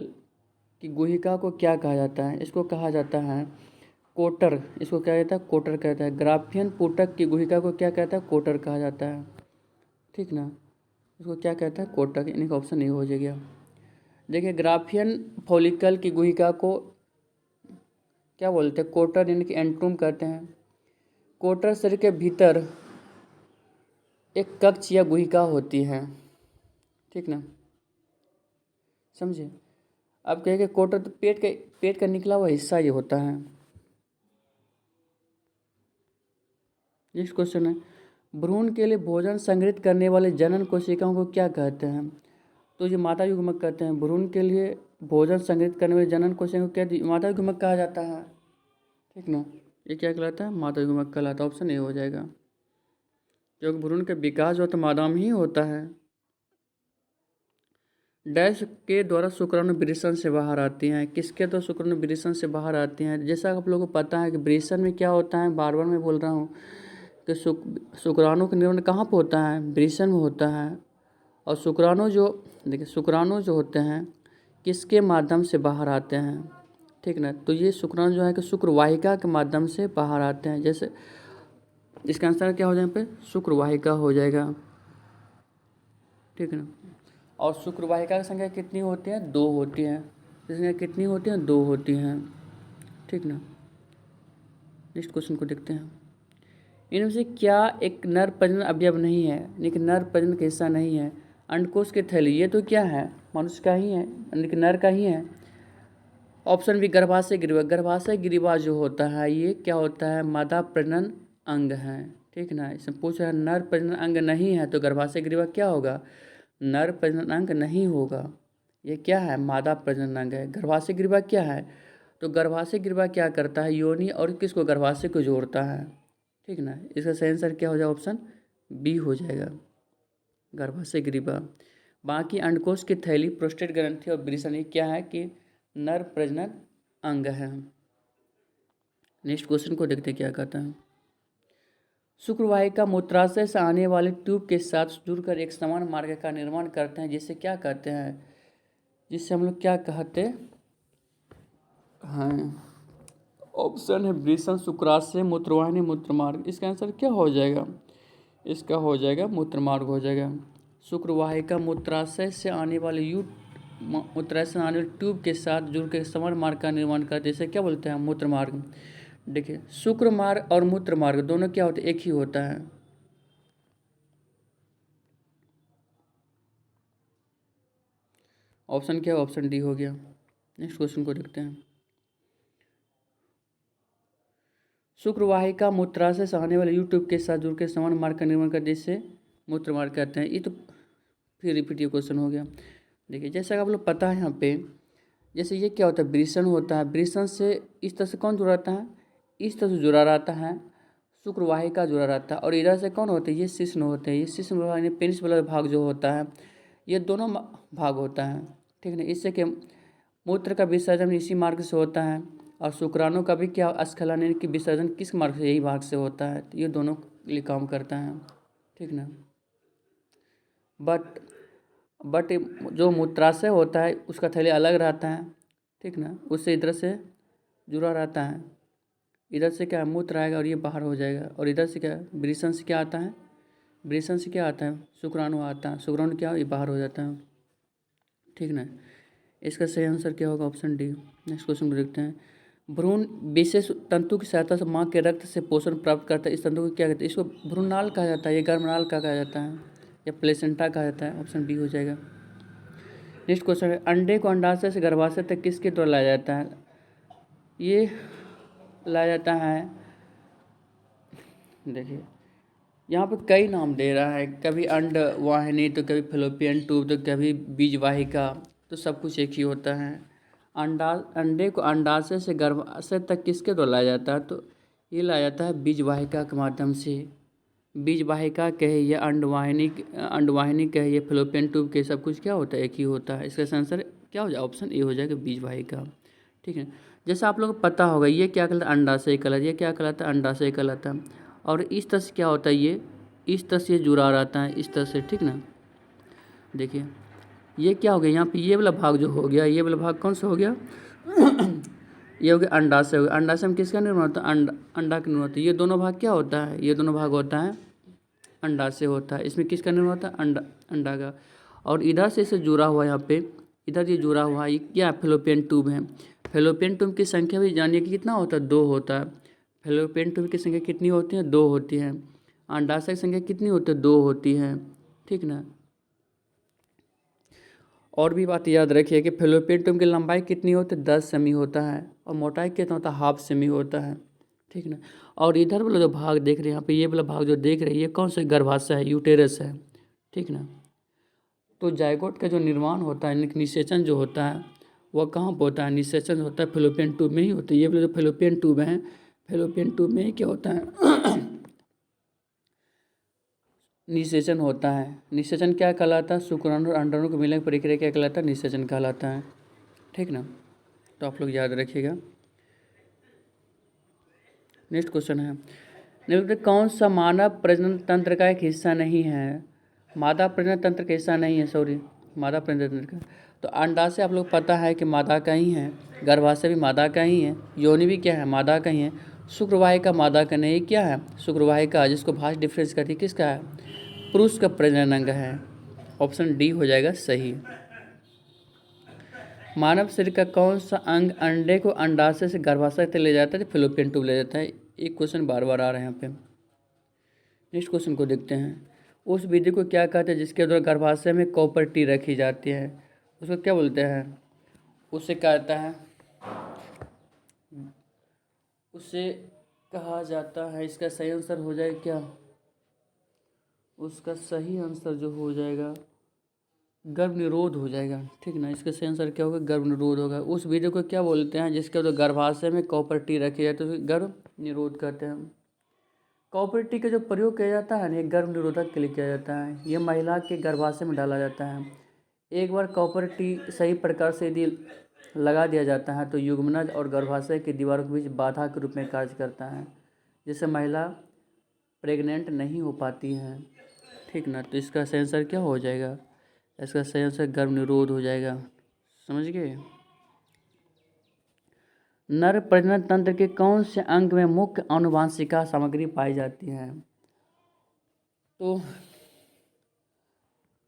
की गुहिका को क्या कहा जाता है? इसको कहा जाता है कोटर। इसको क्या कहता है? कोटर कहता है। ग्राफियन पुटक की गुहिका को क्या कहता है? कोटर कहा जाता है। ठीक ना? इसको क्या कहता है? कोटर। यानी कि ऑप्शन ए हो जाएगा। देखिए, ग्राफियन फॉलिकल की गुहिका को क्या बोलते हैं? कोटर यानी कि एंट्रूम कहते हैं। कोटर शरीर के भीतर एक कक्ष या गुहिका होती है। ठीक ना? समझे? अब कहेंगे कोटर तो पेट का निकला हुआ हिस्सा ये होता है। नेक्स्ट क्वेश्चन है, भ्रूण के लिए भोजन संग्रहित करने वाले जनन कोशिकाओं को क्या कहते हैं? तो ये माता युग्मक कहते हैं। भ्रूण के लिए भोजन संग्रहित करने वाले जनन कोशिकाओं को क्या माता युग्मक कहा जाता है, ठीक ना। ये क्या कहलाता है? माता युग्मक कहलाता है। ऑप्शन ए हो जाएगा, क्योंकि भ्रूण का विकास जो तो मादा में ही होता है। डैश के द्वारा शुक्राणु वृषण से बाहर आती हैं। किसके द्वारा शुक्राणु वृषण से बाहर आती हैं? जैसा आप लोगों को पता है कि वृषण में क्या होता है, बार बार मैं बोल रहा हूँ कि शुक्राणु का निर्माण कहाँ पर होता है? वृषण में होता है। और शुक्राणु जो देखिए, शुक्राणु जो होते हैं किसके माध्यम से बाहर आते हैं, ठीक ना। तो ये शुक्राणु जो है कि शुक्रवाहिका के माध्यम से बाहर आते हैं। जैसे इसका आंसर क्या हो जाएगा पे? शुक्रवाहिका हो जाएगा, ठीक है ना। और शुक्रवाहिका की संख्या कितनी होती है? 2 होती है। संख्या कितनी होती है? 2 होती हैं, ठीक ना। नेक्स्ट क्वेश्चन को देखते हैं, इनमें से क्या एक नर प्रजनन अवयव नहीं है, लेकिन नर प्रजनन का हिस्सा नहीं है? अंडकोश की थैली, ये तो क्या है? मनुष्य का ही है, लेकिन नर का ही है। ऑप्शन बी गर्भाशय ग्रीवा। गर्भाशय ग्रीवा जो होता है ये क्या होता है? मादा प्रजनन अंग है, ठीक ना। इसमें पूछ रहा है नर प्रजनन अंग नहीं है, तो गर्भाशय ग्रीवा क्या होगा? नर प्रजनन अंग नहीं होगा। ये क्या है? मादा प्रजनन अंग है। गर्भाशय ग्रीवा क्या है? तो गर्भाशय ग्रीवा क्या करता है? योनि और किसको? गर्भाशय को जोड़ता है, ठीक ना। इसका सही आंसर क्या हो जाएगा? ऑप्शन बी हो जाएगा, गर्भाशय ग्रीवा। बाकी अंडकोश की थैली, प्रोस्टेट ग्रंथि और वृषण ये क्या है कि नर प्रजनन अंग है। नेक्स्ट क्वेश्चन को देखते क्या कहता है, शुक्रवाहिका मूत्राशय से आने वाले ट्यूब के साथ जुड़कर एक समान मार्ग का निर्माण करते हैं, जिसे क्या कहते हैं? जिससे हम लोग क्या कहते हैं? ऑप्शन है वृषण, शुक्राशय, मूत्रवाहिनी, मूत्रमार्ग। इसका आंसर क्या हो जाएगा? इसका हो जाएगा मूत्रमार्ग हो जाएगा। शुक्रवाहिका मूत्राशय से आने वाले मूत्राशय से आने वाले ट्यूब के साथ जुड़कर समान मार्ग का निर्माण करते हैं, इसे क्या बोलते हैं? मूत्रमार्ग। देखिए, शुक्र मार्ग और मूत्र मार्ग दोनों क्या होते हैं? एक ही होता है। ऑप्शन क्या है? ऑप्शन डी हो गया। नेक्स्ट क्वेश्चन को देखते हैं, शुक्रवाहिका मूत्राशय से आने वाले ट्यूब के साथ जुड़कर समान मार्ग का निर्माण करते हैं, जिससे मूत्र मार्ग कहते हैं। ये तो फिर रिपीट ये क्वेश्चन हो गया। देखिए, जैसा आप लोग पता है यहाँ पे, जैसे ये क्या होता है? वृषण होता है। वृषण से इस तरह से कौन जुड़ा रहता है? इस तरह से जुड़ा रहता है, शुक्रवाहिका जुड़ा रहता है। और इधर से कौन होते हैं? ये शिश्न होते हैं। ये शिश्न भाग यानी पेनिस वाला भाग जो होता है, ये दोनों भाग होता है, ठीक है। इससे कि मूत्र का विसर्जन इसी मार्ग से होता है, और शुक्राणु का भी क्या स्खलन यानी कि विसर्जन किस मार्ग से? यही भाग से होता है। तो ये दोनों लिए काम करता है, ठीक ना। बट जो मूत्राशय होता है उसका थैली अलग रहता है, ठीक ना। उससे इधर से जुड़ा रहता है। इधर से क्या मूत्र आएगा और ये बाहर हो जाएगा। और इधर से क्या वृषण से क्या आता है? वृषण से क्या आता है? शुक्राणु आता है। शुक्राणु क्या ये बाहर हो जाता है, ठीक ना। इसका सही आंसर क्या होगा? Option D. नेक्स्ट क्वेश्चन को देखते हैं, भ्रूण विशेष तंतु की सहायता से माँ के रक्त से पोषण प्राप्त करता है। इस तंतु को क्या कहते हैं? इसको भ्रूणनाल कहा जाता है, ये गर्भनाल कहा जाता है, या प्लेसेंटा कहा जाता है। ऑप्शन बी हो जाएगा। नेक्स्ट क्वेश्चन है, अंडे को अंडाशय से गर्भाशय तक किसके द्वारा लाया जाता है? ये लाया जाता है, देखिए यहाँ पे कई नाम दे रहा है, कभी अंड वाहिनी, तो कभी फैलोपियन ट्यूब, तो कभी बीज वाहिका, तो सब कुछ एक ही होता है। अंडे को अंडाशय से गर्भाशय तक किसके द्वारा लाया जाता है? तो ये लाया जाता है बीज वाहिका के माध्यम से। बीज वाहिका कहे या अंडवाहिनी कहे या फैलोपियन ट्यूब के, सब कुछ क्या होता है? एक ही होता है। इसका आंसर क्या हो जाएगा? ऑप्शन ए हो जाएगा, बीज वाहिका, ठीक है। जैसा आप लोगों को पता होगा, ये क्या कहलाता है? अंडाशय कहलाता है। ये क्या कहलाता है? अंडाशय कहलाता है। और इस तरह से क्या होता है? ये इस तरह से जुड़ा रहता है, इस तरह से, ठीक ना। देखिए, ये क्या हो गया? यहाँ पे ये वाला भाग जो हो गया, ये वाला भाग कौन सा हो गया? ये हो गया अंडाशय हो गया। अंडाशय में किसका निर्माण होता है? अंडा का निर्माण होता है। ये दोनों भाग क्या होता है? ये दोनों भाग होता है अंडाशय होता है। इसमें किसका निर्माण होता है? अंडा का। और इधर से इसे जुड़ा हुआ, यहाँ पे इधर ये जुड़ा हुआ, ये क्या? फैलोपियन ट्यूब है। फैलोपियन ट्यूब की संख्या भी जानिए कि कितना होता है? 2 होता है। फैलोपियन ट्यूब की संख्या कितनी होती है? 2 होती है। अंडाशय की संख्या कितनी होती है? 2 होती है, ठीक ना। और भी बात याद रखिए कि फैलोपियन ट्यूब की लंबाई कितनी होती है? 10 सेमी होता है, और मोटाई कितना होता है? हाफ सेमी होता है, ठीक ना। और इधर वाला जो भाग देख रहे हैं यहाँ पे, ये वाला भाग जो देख रहे हैं, ये कौन सा गर्भाशय है, यूटेरस है, ठीक ना। तो जायगोट का जो निर्माण होता है, निषेचन जो होता है वह कहाँ पर होता है, निषेचन होता है फेलोपियन ट्यूब में ही होता है। ये वाला जो फेलोपियन ट्यूब है, फेलोपियन ट्यूब में ही क्या होता है निषेचन होता है। निषेचन क्या कहलाता है, शुक्राणु और अंडाणु के मिलने की प्रक्रिया क्या कहलाता है, निषेचन कहलाता है, ठीक ना। तो आप लोग याद रखिएगा। नेक्स्ट क्वेश्चन है, निम्नलिखित में कौन सा मानव प्रजनन तंत्र का एक हिस्सा नहीं है, मादा प्रजनन तंत्र का हिस्सा नहीं है, सॉरी मादा प्रजनन तंत्र का। तो अंडाशय आप लोग पता है कि मादा का ही है, गर्भाशय भी मादा का ही है, योनि भी क्या है, मादा का ही है, शुक्रवाहिका मादा का नहीं क्या है, शुक्रवाहिका, जिसको भाष डिफरेंस करती है किसका है, पुरुष का प्रजनन अंग है। ऑप्शन डी हो जाएगा सही। मानव शरीर का कौन सा अंग अंडे को अंडाशय से गर्भाशय तक ले जाता है, तो फेलोपियन ट्यूब ले जाता है। एक क्वेश्चन बार बार आ रहा है यहाँ पे। नेक्स्ट क्वेश्चन को देखते हैं, उस विधि को क्या कहते हैं जिसके द्वारा गर्भाशय में कॉपर टी रखी जाती है, उसको क्या बोलते हैं, उसे कहता है, उसे कहा जाता है, इसका सही आंसर हो जाए क्या, उसका सही आंसर जो हो जाएगा गर्भ निरोध हो जाएगा, ठीक ना। इसका सही आंसर क्या होगा, गर्भ निरोध होगा। उस विधि को क्या बोलते हैं जिसके तो गर्भाशय में कॉपर टी रखी जाए तो उसे गर्भ निरोध कहते हैं। कॉपर टी का जो प्रयोग किया जाता है ना, ये गर्भ निरोधक के लिए किया जाता है। ये महिला के गर्भाशय में डाला जाता है। एक बार कॉपर टी सही प्रकार से यदि लगा दिया जाता है तो युग्मनज और गर्भाशय की दीवारों के बीच बाधा के रूप में कार्य करता है, जिससे महिला प्रेग्नेंट नहीं हो पाती है, ठीक ना। तो इसका सही आंसर क्या हो जाएगा, इसका सही आंसर गर्भ निरोध हो जाएगा, समझ गए। नर प्रजनन तंत्र के कौन से अंग में मुख्य आनुवांशिका सामग्री पाई जाती है, तो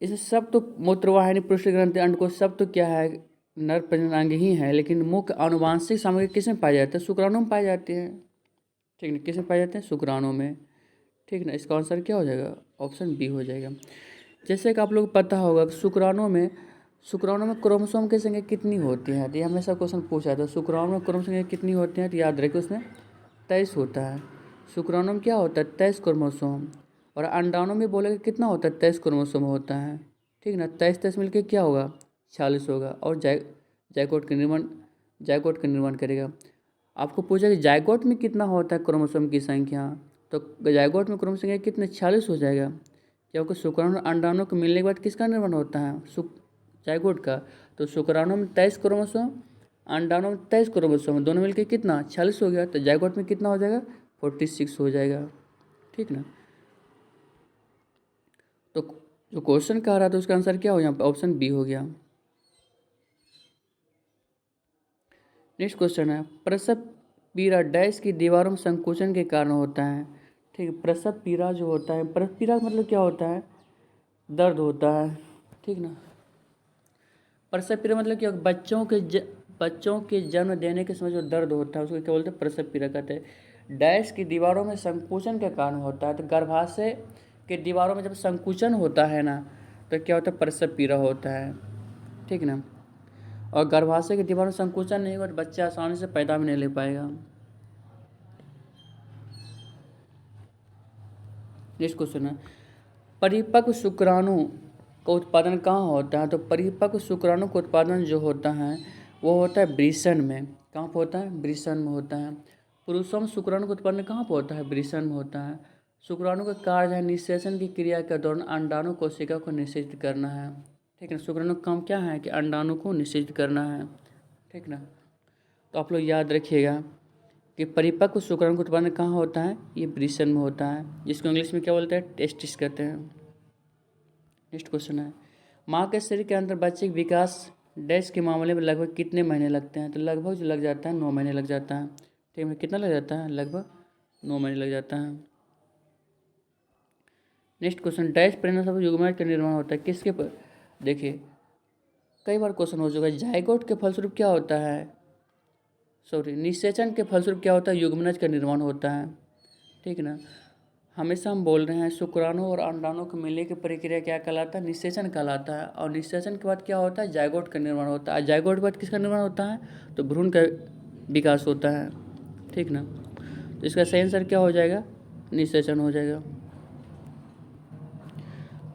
इसे सब तो मूत्रवाहिनी पृष्ठ ग्रंथि अंडकोश सब तो क्या है, नर प्रजनन अंग ही है, लेकिन मुख्य आनुवांशिक सामग्री किसमें पाई जाती है, शुक्राणु में पाई जाती है, ठीक ना। किसमें पाई जाते हैं, शुक्राणु में, ठीक ना। इसका आंसर क्या हो जाएगा, ऑप्शन बी हो जाएगा। जैसे कि आप लोग पता होगा शुक्राणु में क्रोमोसोम की संख्या कितनी होती है, तो ये हमेशा क्वेश्चन पूछा है। तो शुक्राणु में क्रोमोसोम संख्या कितनी होती है, तो याद रखिए उसमें 23 होता है। शुक्राणु में क्या होता है, 23 क्रोमोसोम। और अंडाणु में बोलेगा कितना होता है, 23 क्रोमोसोम होता है, ठीक ना। 23 मिलकर क्या होगा, 46 होगा। और जायगोट का निर्माण करेगा। आपको पूछा कि जायगोट में कितना होता है क्रोमोसोम की संख्या, तो जायगोट में क्रोमोसोम संख्या कितने, 46 हो जाएगा, क्योंकि शुक्राणु और अंडाणु के मिलने के बाद किसका निर्माण होता है, जायगोट का। तो शुक्राणु में 23 क्रोमोसोम, अंडाणु में 23 क्रोमोसोम, दोनों मिलकर कितना, 46 हो गया। तो जायगोट में कितना हो जाएगा, 46 हो जाएगा, ठीक ना। तो जो क्वेश्चन कह रहा था उसका आंसर क्या हो, यहाँ पे ऑप्शन बी हो गया। नेक्स्ट क्वेश्चन है, प्रसव पीड़ा डैश की दीवारों में संकुचन के कारण होता है, ठीक है। प्रसव पीड़ा जो होता है, प्रसव पीड़ा मतलब क्या होता है, दर्द होता है, ठीक ना। प्रसव पीड़ा मतलब क्या, बच्चों के जन्म देने के समय जो दर्द होता है उसको क्या बोलते हैं, प्रसव पीड़ा कहते हैं। डैश की दीवारों में संकुचन के कारण होता है, तो गर्भाशय के दीवारों में जब संकुचन होता है ना, तो क्या होता है, प्रसव पीड़ा होता है, ठीक ना। और गर्भाशय की दीवारों में संकुचन नहीं होगा तो बच्चा आसानी से पैदा भी नहीं ले पाएगा। नेक्स्ट क्वेश्चन है, परिपक्व शुक्राणु का उत्पादन कहाँ होता है, तो परिपक्व शुक्राणु का उत्पादन जो होता है वो होता है वृषण में। कहाँ पर होता है, वृषण में होता है। पुरुषों में शुक्राणु का उत्पादन कहाँ पर होता है, वृषण में होता है। शुक्राणु का कार्य है निषेचन की क्रिया के दौरान अंडाणु कोशिका को निषेचित करना है, ठीक है। शुक्राणु का काम क्या है कि अंडाणु को निषेचित करना है, ठीक ना। तो आप लोग याद रखिएगा कि परिपक्व शुक्राणु का उत्पादन कहाँ होता है, ये वृषण में होता है, जिसको इंग्लिश में क्या बोलते हैं, टेस्टिस कहते हैं। नेक्स्ट क्वेश्चन है, माँ के शरीर के अंदर बच्चे के विकास डैश के मामले में लगभग कितने महीने लगते हैं, तो लगभग जो लग जाता है 9 महीने लग जाता है, ठीक है। कितना लग जाता है, लगभग 9 महीने लग जाता है। नेक्स्ट क्वेश्चन, डैश प्रेरणा शब्द युग्मनज का निर्माण होता है किसके पर, देखिए कई बार क्वेश्चन हो चुका है। जायगोट के फलस्वरूप क्या होता है, सॉरी निषेचन के फलस्वरूप क्या होता है, युग्मनज का निर्माण होता है, ठीक ना। हमेशा हम बोल रहे हैं शुक्राणु और अंडाणु के मिलने की प्रक्रिया क्या कहलाता है, निषेचन कहलाता है। और निषेचन के बाद क्या होता है, जायगोट का निर्माण होता है। जायगोट के बाद किसका निर्माण होता है, तो भ्रूण का विकास होता है, ठीक ना। तो तो इसका सही आंसर क्या हो जाएगा? निषेचन हो जाएगा।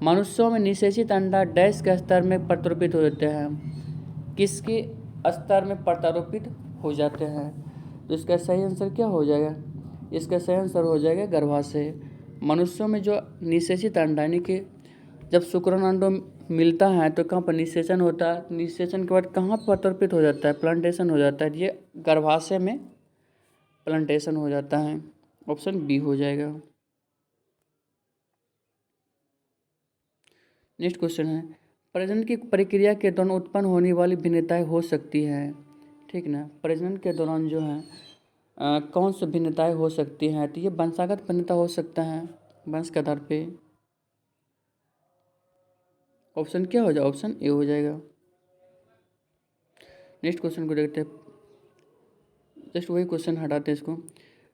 मनुष्यों में निषेचित अंडा डैश के स्तर में प्रत्यारोपित हो जाते हैं? किसके स्तर में प्रत्यारोपित हो जाते हैं? तो इसका सही आंसर क्या हो जाएगा? इसका सही आंसर हो जाएगा गर्भाशय। मनुष्यों में जो निषेचित अंडा यानी कि जब शुक्राणु अंडों मिलता है तो कहाँ पर निषेचन होता है, निषेचन के बाद कहाँ प्रत्यारोपित हो जाता है? प्लांटेशन हो जाता है। ये गर्भाशय में प्लांटेशन हो जाता है। ऑप्शन बी हो जाएगा। नेक्स्ट क्वेश्चन है, प्रजनन की प्रक्रिया के दौरान उत्पन्न होने वाली भिन्नताएं हो सकती हैं, ठीक ना। प्रजनन के दौरान जो है कौन सी भिन्नताएं हो सकती हैं? तो ये वंशागत भिन्नता हो सकता है, वंश के आधार पे। ऑप्शन क्या हो जाएगा? ऑप्शन ए हो जाएगा। नेक्स्ट क्वेश्चन को देखते हैं, जस्ट वही क्वेश्चन हटाते हैं इसको।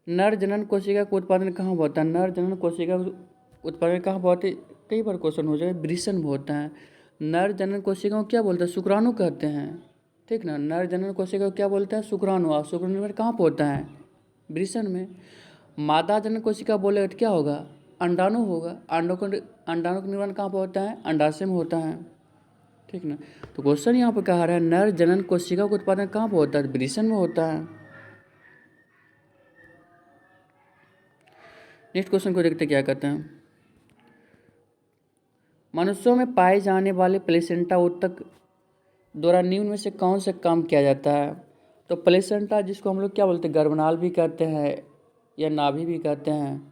नर जनन कोशिका का उत्पादन कहाँ होता है? नर जनन कोशिका उत्पादन कहाँ होता है? कई बार क्वेश्चन हो जाएगा, वृषण में होता है। नर जनन कोशिका को क्या बोलते हैं? शुक्राणु कहते हैं, ठीक ना। नर जनन कोशिका को क्या बोलते हैं? शुक्राणु। और शुक्राणु कहाँ पर होता है? वृषण में। मादा जनन कोशिका बोले तो क्या होगा? अंडाणु होगा। अंडों का निर्माण कहाँ पर होता है? अंडाशय में होता है, ठीक ना। तो क्वेश्चन यहाँ पर कहा रहा है नर जनन कोशिका का उत्पादन कहाँ पर होता है? वृषण में होता है। नेक्स्ट क्वेश्चन को देखते क्या कहते हैं। मनुष्यों में पाए जाने वाले प्लेसेंटा ऊतक द्वारा निम्न में से कौन सा काम किया जाता है? तो प्लेसेंटा जिसको हम लोग क्या बोलते हैं? गर्भनाल भी कहते हैं या नाभि भी कहते हैं।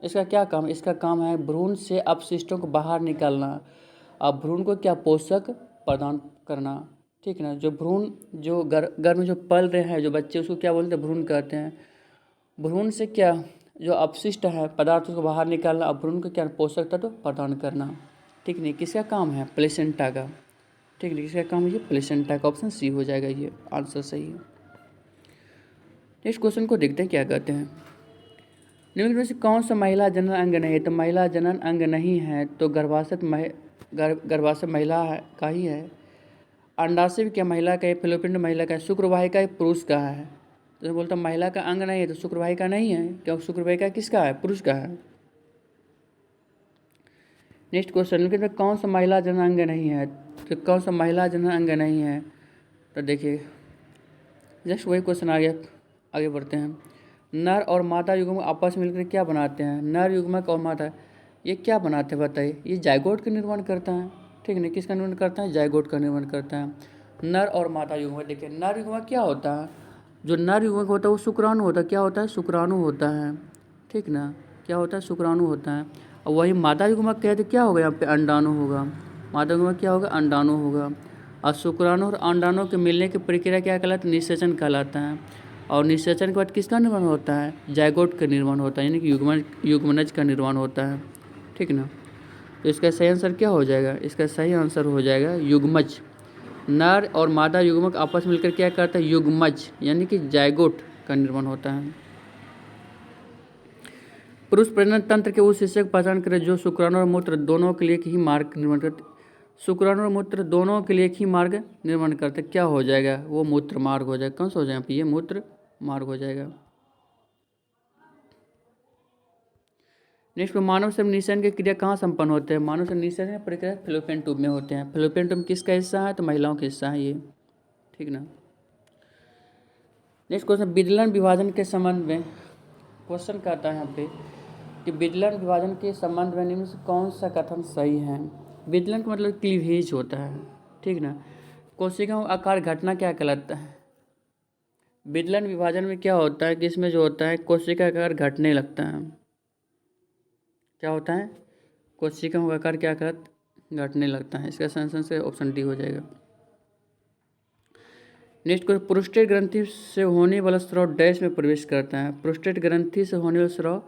इसका क्या काम? इसका काम है भ्रूण से अपशिष्टों को बाहर निकालना और भ्रूण को क्या पोषक प्रदान करना, ठीक ना। जो भ्रूण जो गर्भ में जो पल रहे हैं जो बच्चे, उसको क्या बोलते हैं? भ्रूण कहते हैं। भ्रूण से क्या जो अपशिष्ट है पदार्थ उसको बाहर निकालना और भ्रूण को क्या पोषक तत्व प्रदान करना, ठीक नहीं। किसका काम है? प्लेसेंटा का, ठीक नहीं। किसका काम है? ये प्लेसेंटा का। ऑप्शन सी हो जाएगा, ये आंसर सही है। नेक्स्ट क्वेश्चन को देखते हैं क्या कहते हैं। निम्न में से कौन सा महिला जनन अंग नहीं है? तो महिला जनन अंग नहीं है तो गर्भाशय महिला का ही है। अंडाशय भी क्या महिला का है? फैलोपिंड महिला का है। शुक्रवाहिका एक पुरुष का है। तो बोलता महिला का अंग नहीं है तो शुक्रवाहिका नहीं है, क्योंकि शुक्रवाहिका किसका है? पुरुष का है। नेक्स्ट क्वेश्चन में कौन सा महिला जनन अंग नहीं है? तो कौन सा महिला जनन अंग नहीं है? तो देखिए जस्ट वही क्वेश्चन आ गया, आगे बढ़ते हैं। नर और मादा युग्मक आपस में मिलकर क्या बनाते हैं? नर युग्मक और मादा ये क्या बनाते हैं बताइए? ये जाइगोट का निर्माण करता है, ठीक है। किसका निर्माण करता है? जाइगोट का निर्माण करता है। नर और मादा युग्मक। देखिए नर युग्मक क्या होता है? जो नर युग्मक होता है वो शुक्राणु होता है। क्या होता है? शुक्राणु होता है, ठीक ना। क्या होता है? शुक्राणु होता है। और वही मादा युग्मक कहते क्या होगा? यहाँ पे अंडाणु होगा। मादा युग्मक क्या होगा? अंडाणु होगा। और शुक्राणु और अंडाणु के मिलने की प्रक्रिया क्या कहलाता है? निषेचन कहलाता है। और निषेचन के बाद किसका निर्माण होता है? जाइगोट का निर्माण होता है, यानी कि युग्मनज का निर्माण होता है, ठीक ना। तो इसका सही आंसर क्या हो जाएगा? इसका सही आंसर हो जाएगा युग्मज। नर और मादा युग्मक आपस में मिलकर क्या करता है? युग्मज यानी कि जाइगोट का निर्माण होता है। पुरुष प्रजनन तंत्र के उस हिस्से को पहचान करें जो शुक्राणु और मूत्र दोनों के लिए एक ही मार्ग निर्माण करते। शुक्राणु और मूत्र दोनों के लिए एक ही मार्ग निर्माण करते क्या हो जाएगा? वो मूत्र मार्ग हो जाएगा। कौन सा हो जाएगा? ये मूत्र मार्ग हो जाएगा। नेक्स्ट में मानव शरीर निषेचन की क्रिया कहाँ संपन्न होते हैं? मानव शरीर निषेचन की प्रक्रिया फैलोपियन ट्यूब में होते हैं। फैलोपियन ट्यूब किसका हिस्सा है? तो महिलाओं का हिस्सा है ये, ठीक ना। नेक्स्ट क्वेश्चन, विदलन विभाजन के संबंध में क्वेश्चन कहता है यहाँ पे कि विदलन विभाजन के संबंध में निम्न से कौन सा कथन सही है? विदलन का मतलब क्लीवेज होता है, ठीक ना। कोशिकाओं का आकार घटना क्या कहलाता है? विदलन विभाजन में क्या होता है कि इसमें जो होता है कोशिका का आकार घटने लगता है। क्या होता है? कोशिकाओं का आकार क्या घटने लगता है। इसका आंसर से ऑप्शन डी हो जाएगा। नेक्स्ट क्वेश्चन, प्रोस्टेट ग्रंथि से होने वाला स्राव डैश में प्रवेश करता है। प्रोस्टेट ग्रंथि से होने वाला स्राव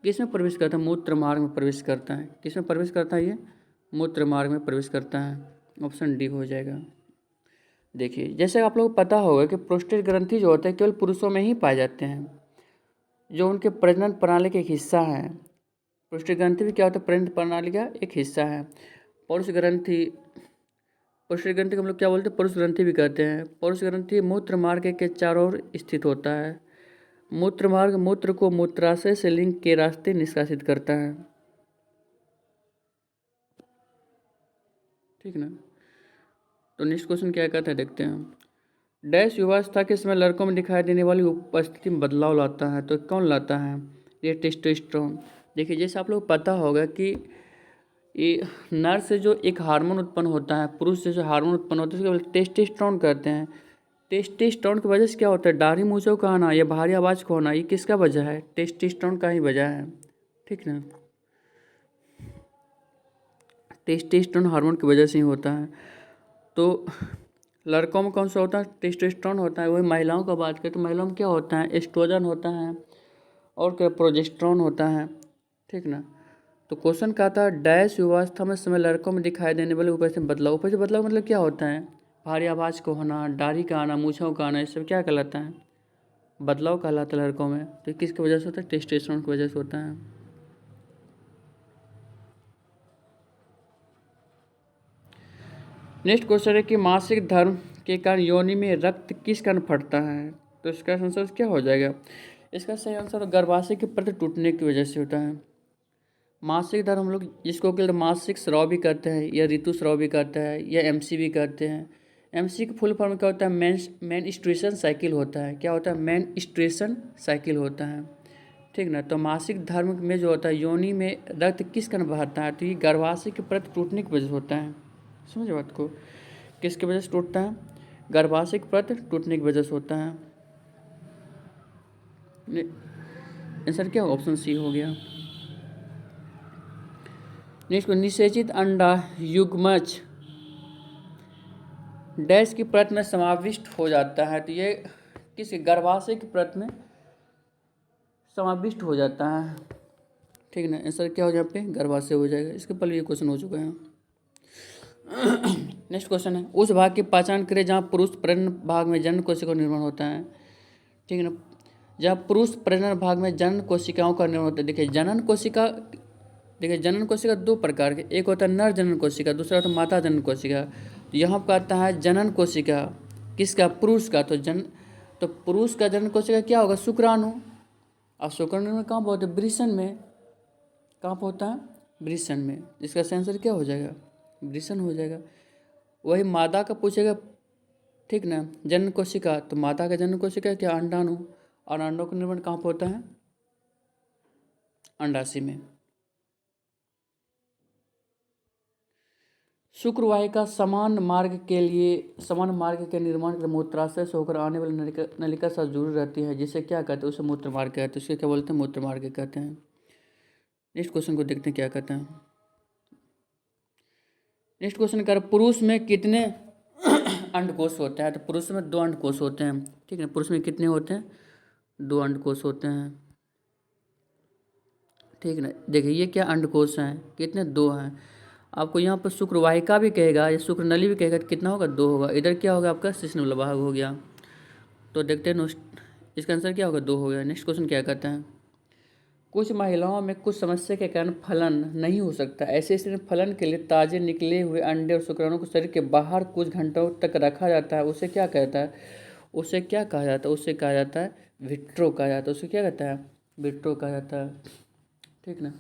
किस में प्रवेश करता है? मूत्र मार्ग में प्रवेश करता है। किस में प्रवेश करता है? ये मूत्र मार्ग में प्रवेश करता है। ऑप्शन डी हो जाएगा। देखिए जैसे आप लोगों को पता होगा कि प्रोस्टेट ग्रंथि जो होते हैं केवल पुरुषों में ही पाए जाते हैं, जो उनके प्रजनन प्रणाली का एक हिस्सा है। प्रोस्टेट ग्रंथि भी क्या होता है? प्रजनन प्रणाली का एक हिस्सा है। पौरुष ग्रंथि, पौरुष ग्रंथि को हम लोग क्या बोलते हैं? पौरुष ग्रंथि भी कहते हैं। पौरुष ग्रंथि मूत्र मार्ग के चारों ओर स्थित होता है। मूत्र मार्ग मूत्र को मूत्राशय से लिंग के रास्ते निष्कासित करता है। ठीक ना। तो नेक्स्ट क्वेश्चन क्या कहता है देखते हैं। डैश युवावस्था के समय लड़कों में दिखाई देने वाली उपस्थिति में बदलाव लाता है, तो कौन लाता है? ये टेस्टोस्टेरोन। देखिए जैसे आप लोग पता होगा कि ये नर से जो एक हार्मोन उत्पन्न होता है, पुरुष से जो हार्मोन उत्पन्न होता है उसको टेस्टोस्टेरोन कहते हैं। टेस्टोस्टेरोन की वजह से क्या होता है? दाढ़ी मूंछों का आना या भारी आवाज़ को होना, ये किसका वजह है? टेस्टोस्टेरोन का ही वजह है। ठीक ना। टेस्टोस्टेरोन हार्मोन की वजह से ही होता है। तो लड़कों में कौन सा होता है? टेस्टोस्टेरोन होता है। वही महिलाओं का बात करें तो महिलाओं में क्या होता है? एस्ट्रोजन होता है और क्या प्रोजेस्टेरोन होता है। ठीक ना। तो क्वेश्चन क्या था? डैश युवावस्था में समय लड़कों में दिखाई देने वाले ऊपर से बदलाव। ऊपर से बदलाव मतलब क्या होता है? भारी आवाज़ को होना, दाढ़ी का आना, मूँछों का आना, ये सब क्या कहलाता है? बदलाव कहलाता है लड़कों में। तो किसकी वजह से होता है? टेस्टोस्टेरोन की वजह से होता है। नेक्स्ट क्वेश्चन है कि मासिक धर्म के कारण योनि में रक्त किस कारण फटता है? तो इसका आंसर क्या हो जाएगा? इसका सही आंसर गर्भाशय के प्रति टूटने की वजह से होता है। मासिक धर्म हम लोग जिसको केवल मासिक स्राव भी कहते हैं या ऋतुस्राव भी कहते हैं या एमसी भी कहते हैं। एमसी की फुल फॉर्म क्या होता है? मेंस्ट्रुएशन साइकिल होता है। क्या होता है? मेंस्ट्रुएशन साइकिल होता है। ठीक ना। तो मासिक धर्म में जो होता है योनि में रक्त किस कारण बहता है? तो ये गर्भाशय के प्रति टूटने की वजह से होता है। समझ बात को? किसकी वजह से टूटता है? गर्भाशय के प्रति टूटने की वजह से होता है। आंसर क्या? ऑप्शन सी हो गया। नेक्स्ट, निषेचित अंडा युग्मज डैश की परत में समाविष्ट हो जाता है। तो ये किस गर्भाशय की परत में समाविष्ट हो जाता है। ठीक ना। आंसर क्या हो जाए पे? गर्भाशय हो जाएगा। इसके पहले ये क्वेश्चन हो चुका है। नेक्स्ट क्वेश्चन है, उस भाग की पहचान करें जहाँ पुरुष प्रजनन भाग में जनन कोशिकाओं का निर्माण होता है। ठीक है ना। जहाँ पुरुष प्रजनन भाग में जनन कोशिकाओं का निर्माण होता है। देखिए जनन कोशिका दो प्रकार के, एक होता है नर जनन कोशिका, दूसरा होता है माता जनन कोशिका। तो यहाँ पर कहता है जनन कोशिका किसका? पुरुष का। तो पुरुष का जनन कोशिका क्या होगा? शुक्राणु। और शुक्राणु में कहाँ पर होता है? वृषण में। कहाँ पर होता है? वृषण में। इसका आंसर क्या हो जाएगा? वृषण हो जाएगा। वही मादा का पूछेगा। ठीक ना। जनन कोशिका, तो मादा का जनन कोशिका क्या? अंडाणु। और अंडों का निर्माण कहाँ पर होता है? अंडाशय में। शुक्रवाहिका समान मार्ग के निर्माण के लिए मूत्राशय से होकर आने वाली नलिका साथ जुड़ी रहती है, जिसे क्या कहते हैं? उसे मूत्र मार्ग कहते हैं। उसे क्या बोलते हैं? मूत्र मार्ग कहते हैं। नेक्स्ट क्वेश्चन को देखते हैं क्या कहते हैं। नेक्स्ट क्वेश्चन कर, पुरुष में कितने अंडकोश होते हैं? तो पुरुष में 2 अंडकोश होते हैं। ठीक है। पुरुष में कितने होते हैं? 2 अंडकोश होते हैं। ठीक है। देखिए ये क्या अंडकोश हैं? कितने? 2 हैं। आपको यहाँ पर शुक्रवाहिका भी कहेगा या शुक्रनली भी कहेगा, तो कितना होगा? 2 होगा। इधर क्या होगा? आपका शिश्न भाग हो गया। तो देखते हैं इसका आंसर क्या होगा? 2 हो गया। नेक्स्ट क्वेश्चन क्या कहता है, कुछ महिलाओं में कुछ समस्या के कारण फलन नहीं हो सकता। ऐसे स्थिति में फलन के लिए ताजे निकले हुए अंडे और शुक्राणु को शरीर के बाहर कुछ घंटों तक रखा जाता है। उसे क्या कहता है? उसे क्या कहा जाता है? उसे कहा जाता है विट्रो कहा जाता है। उसे क्या कहता है? विट्रो कहा जाता है। ठीक ना।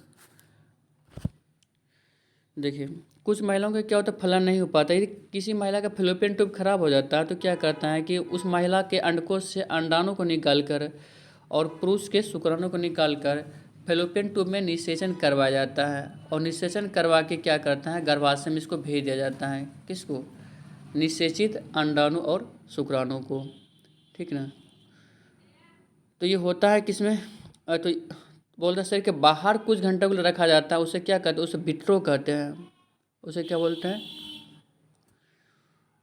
देखिए कुछ महिलाओं का क्या होता है? फलन नहीं हो पाता। यदि किसी महिला का फैलोपियन ट्यूब खराब हो जाता है तो क्या करता है कि उस महिला के अंडकोश से अंडाणु को निकाल कर और पुरुष के शुक्राणु को निकाल कर फैलोपियन ट्यूब में निषेचन करवाया जाता है। और निषेचन करवा के क्या करता है? गर्भाशय में इसको भेज दिया जाता है। किसको? निषेचित अंडाणु और शुक्राणु को। ठीक ना। तो ये होता है किसमें? तो बोलते हैं शरीर के बाहर कुछ घंटों के लिए रखा जाता है। उसे क्या कहते हैं? उसे विट्रो कहते हैं। उसे क्या बोलते हैं?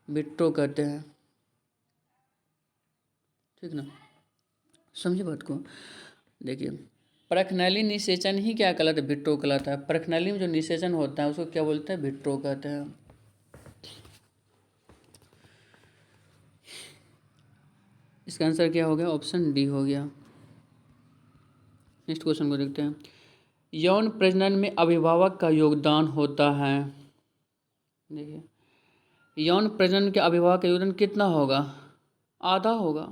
विट्रो कहते हैं। ठीक ना। समझे बात को? देखिए प्रखनली निषेचन ही क्या कहलाता है? विट्रो कहलाता है। प्रखनली में जो निषेचन होता है उसको क्या बोलते हैं? विट्रो कहते हैं। इसका आंसर क्या हो गया? ऑप्शन डी हो गया। नेक्स्ट क्वेश्चन को देखते हैं, यौन प्रजनन में अभिभावक का योगदान होता है। देखिए यौन प्रजनन के अभिभावक का योगदान कितना होगा? आधा होगा।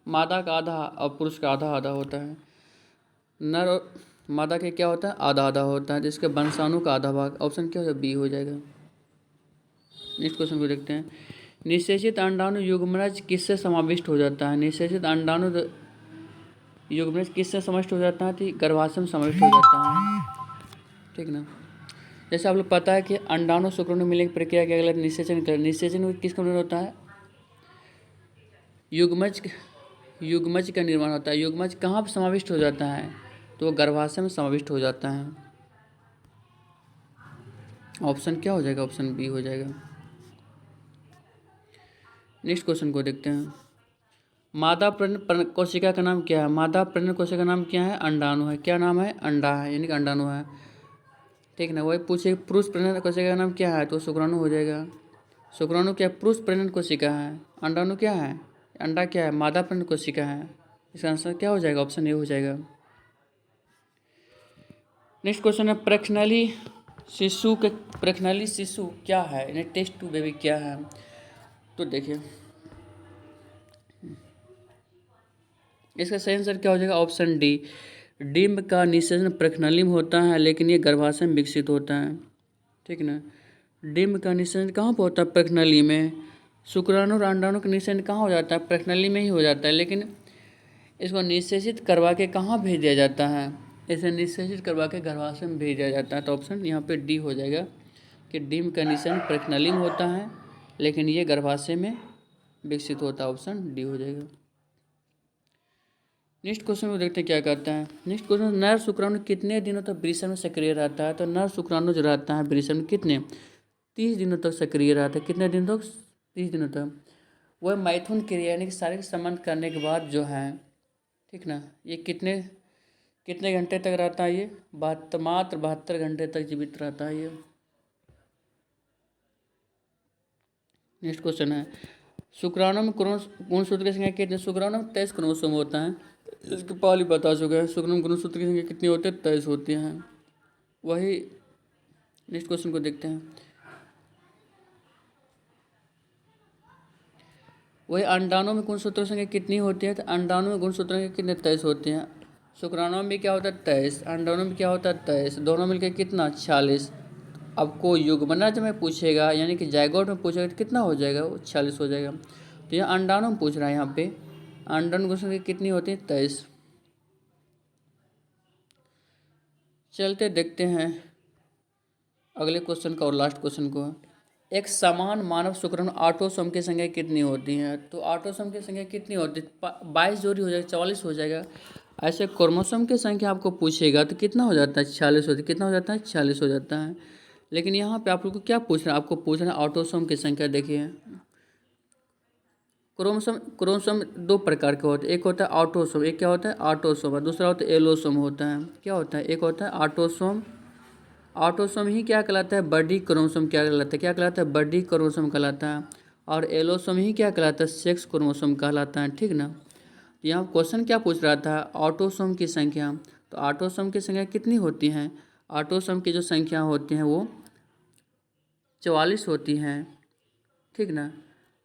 मादा का आधा और पुरुष का आधा आधा होता है। नर और मादा के क्या होता है, आधा आधा होता है, जिसके वंशाणु का आधा भाग। ऑप्शन क्या हो जाएगा, बी हो जाएगा। नेक्स्ट क्वेश्चन को देखते हैं। निषेचित अंडाणु युग्मनज किससे समाविष्ट हो जाता है। निषेचित अंडाणु युग्मनज किससे समाविष्ट हो जाता है, तो गर्भाशय में समाविष्ट हो जाता है, ठीक ना। जैसे आप लोग पता है कि अंडाणु शुक्राणु मिलने की प्रक्रिया क्या कहलाती है, निषेचन कर। निषेचन किसका निर्माण होता है, युग्मज का निर्माण होता है। युग्मज कहाँ पर समाविष्ट हो जाता है, तो वो गर्भाशय में समाविष्ट हो जाता है। ऑप्शन क्या हो जाएगा, ऑप्शन बी हो जाएगा। नेक्स्ट क्वेश्चन को देखते हैं। मादा प्रजनन कोशिका का नाम क्या है। मादा प्रजनन कोशिका का नाम क्या है, अंडाणु है। क्या नाम है, अंडा है, यानी कि अंडाणु है, ठीक ना। वही पूछे पुरुष प्रजनन कोशिका का नाम क्या है, तो शुक्राणु हो जाएगा। शुक्राणु क्या पुरुष प्रजनन कोशिका है, अंडाणु क्या है, अंडा क्या है, मादा प्रजनन कोशिका है। इसका आंसर क्या हो जाएगा, ऑप्शन ए हो जाएगा। नेक्स्ट क्वेश्चन है, प्रखनली शिशु क्या है, यानी टेस्ट टू बेबी क्या है। तो देखिए इसका सही आंसर क्या हो जाएगा, ऑप्शन डी। डिम्ब का निषेचन प्रखनली में होता है, लेकिन ये गर्भाशय में विकसित होता है, ठीक ना। डिम्ब का निषेचन कहाँ पर होता है, प्रखनली में। शुक्राणु और अंडाणु का निषेचन कहाँ हो जाता है, प्रखनली में ही हो जाता है, लेकिन इसको निषेचित करवा के कहाँ भेज दिया जाता है, इसे निषेचित करवा के गर्भाशय में भेज दिया जाता है। तो ऑप्शन यहाँ पे डी हो जाएगा कि डिम्ब का निषेचन प्रखनली में होता है, लेकिन ये गर्भाशय में विकसित होता है। ऑप्शन डी हो जाएगा। नेक्स्ट क्वेश्चन को देखते हैं क्या कहता है। नेक्स्ट क्वेश्चन, नर शुक्राणु कितने दिनों तक वृषण में सक्रिय रहता है। तो नर शुक्राणु जो रहता है वृषण में कितने 30 दिनों तक सक्रिय रहता है। कितने दिन तक, 30 दिनों तक। वह मैथुन क्रिया यानी कि शारीरिक संबंध करने के बाद जो है, ठीक ना, ये कितने घंटे तक रहता है, ये मात्र 72 घंटे तक जीवित रहता है ये। नेक्स्ट क्वेश्चन है, शुक्राणु में गुणसूत्र की संख्या कितनी। शुक्राणु में 23 क्रोमोसोम होता है, इसके पहले बता चुके हैं। शुक्राणु में गुणसूत्र की संख्या कितनी होती है, 23 होती हैं। वही नेक्स्ट क्वेश्चन को देखते हैं। वही अंडाणु में गुणसूत्रों की संख्या कितनी होती है, तो अंडाणु में गुणसूत्रों की कितने 23 होती हैं। शुक्राणु में भी क्या होता है 23, अंडाणु में क्या होता है 23, दोनों मिलकर कितना 46। आपको युग्मनज में पूछेगा यानी कि जायगोट में पूछेगा तो कितना हो जाएगा, वो 46 हो जाएगा। तो यहाँ अंडाणु में पूछ रहा है, यहाँ पे अंडाणु गुणसूत्र कितनी होती है 23। चलते देखते हैं अगले क्वेश्चन का और लास्ट क्वेश्चन को। एक समान मानव शुक्राणु ऑटोसोम की संख्या कितनी होती है। तो ऑटोसोम की संख्या कितनी होती है, 22 जोड़ी हो जाएगा, 44 हो जाएगा। ऐसे क्रोमोसोम की संख्या आपको पूछेगा तो कितना हो जाता है, 46 होती है। कितना हो जाता है, 46 हो जाता है। लेकिन यहाँ पे आप लोग को क्या पूछ रहे हैं, आपको पूछ रहे हैं ऑटोसोम की संख्या। देखिए क्रोमोसोम 2 प्रकार के होते हैं, एक होता है ऑटोसोम, एक क्या होता है ऑटोसोम, और दूसरा होता है एलोसोम होता है। क्या होता है, एक होता है ऑटोसोम, ऑटोसोम ही क्या कहलाता है, बड़ी क्रोमोसोम क्या कहलाता है, क्या कहलाता है, बड़ी क्रोमोसोम कहलाता है। और एलोसोम ही क्या कहलाता है, सेक्स क्रोमोसोम कहलाता है, ठीक ना। तो यहाँ क्वेश्चन क्या पूछ रहा था, ऑटोसोम की संख्या। तो ऑटोसोम की संख्या कितनी होती हैं, ऑटोसोम की जो संख्या होती हैं वो 44 होती हैं, ठीक ना।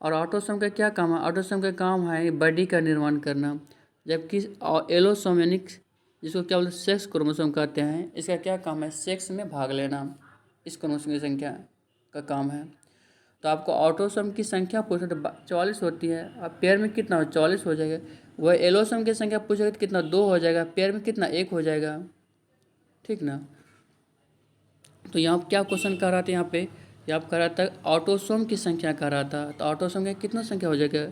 और ऑटोसोम का क्या काम है, ऑटोसोम का काम है बॉडी का निर्माण करना। जबकि एलोसोम यानी जिसको क्या बोलते हैं सेक्स क्रोमोसोम कहते हैं, इसका क्या काम है, सेक्स में भाग लेना, इस क्रोमोसोम की संख्या का काम है। तो आपको ऑटोसोम की संख्या पूछे तो 44 होती है, अब पेयर में कितना हो, 44 हो जाएगा। वह एलोसोम की संख्या पूछेगा तो कितना 2 हो जाएगा, पेयर में कितना 1 हो जाएगा, ठीक ना। तो यहाँ क्या क्वेश्चन कह रहा था, यहाँ पे यहाँ कह रहा था ऑटोसोम की संख्या कह रहा था। तो ऑटोसोम की कितना संख्या हो जाएगा,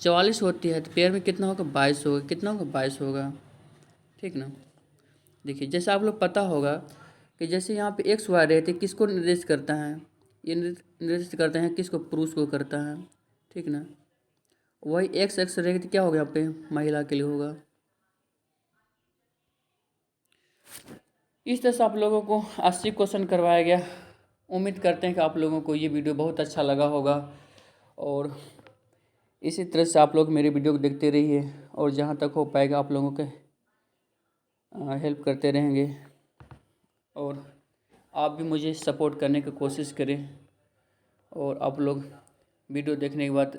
44 होती है, तो पेयर में कितना होगा 22 होगा, कितना होगा 22 होगा, ठीक ना। देखिए जैसे आप लोग पता होगा कि जैसे यहाँ पे एक्स वाई रहते किसको निर्देशित करता है, ये निर्देशित करते हैं किसको, पुरुष को करता है, ठीक ना। वही एक्स एक्स रहेगा तो क्या होगा यहाँ पे, महिला के लिए होगा। इस तरह से आप लोगों को 80 क्वेश्चन करवाया गया। उम्मीद करते हैं कि आप लोगों को ये वीडियो बहुत अच्छा लगा होगा, और इसी तरह से आप लोग मेरे वीडियो को देखते रहिए, और जहाँ तक हो पाएगा आप लोगों के हेल्प करते रहेंगे, और आप भी मुझे सपोर्ट करने की कोशिश करें। और आप लोग वीडियो देखने के बाद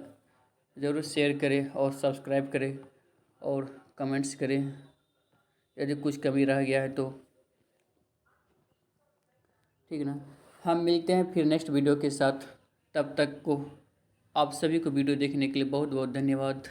ज़रूर शेयर करें और सब्सक्राइब करें और कमेंट्स करें यदि कुछ कमी रह गया है तो। ठीक है ना। हम मिलते हैं फिर नेक्स्ट वीडियो के साथ। तब तक को आप सभी को वीडियो देखने के लिए बहुत बहुत धन्यवाद।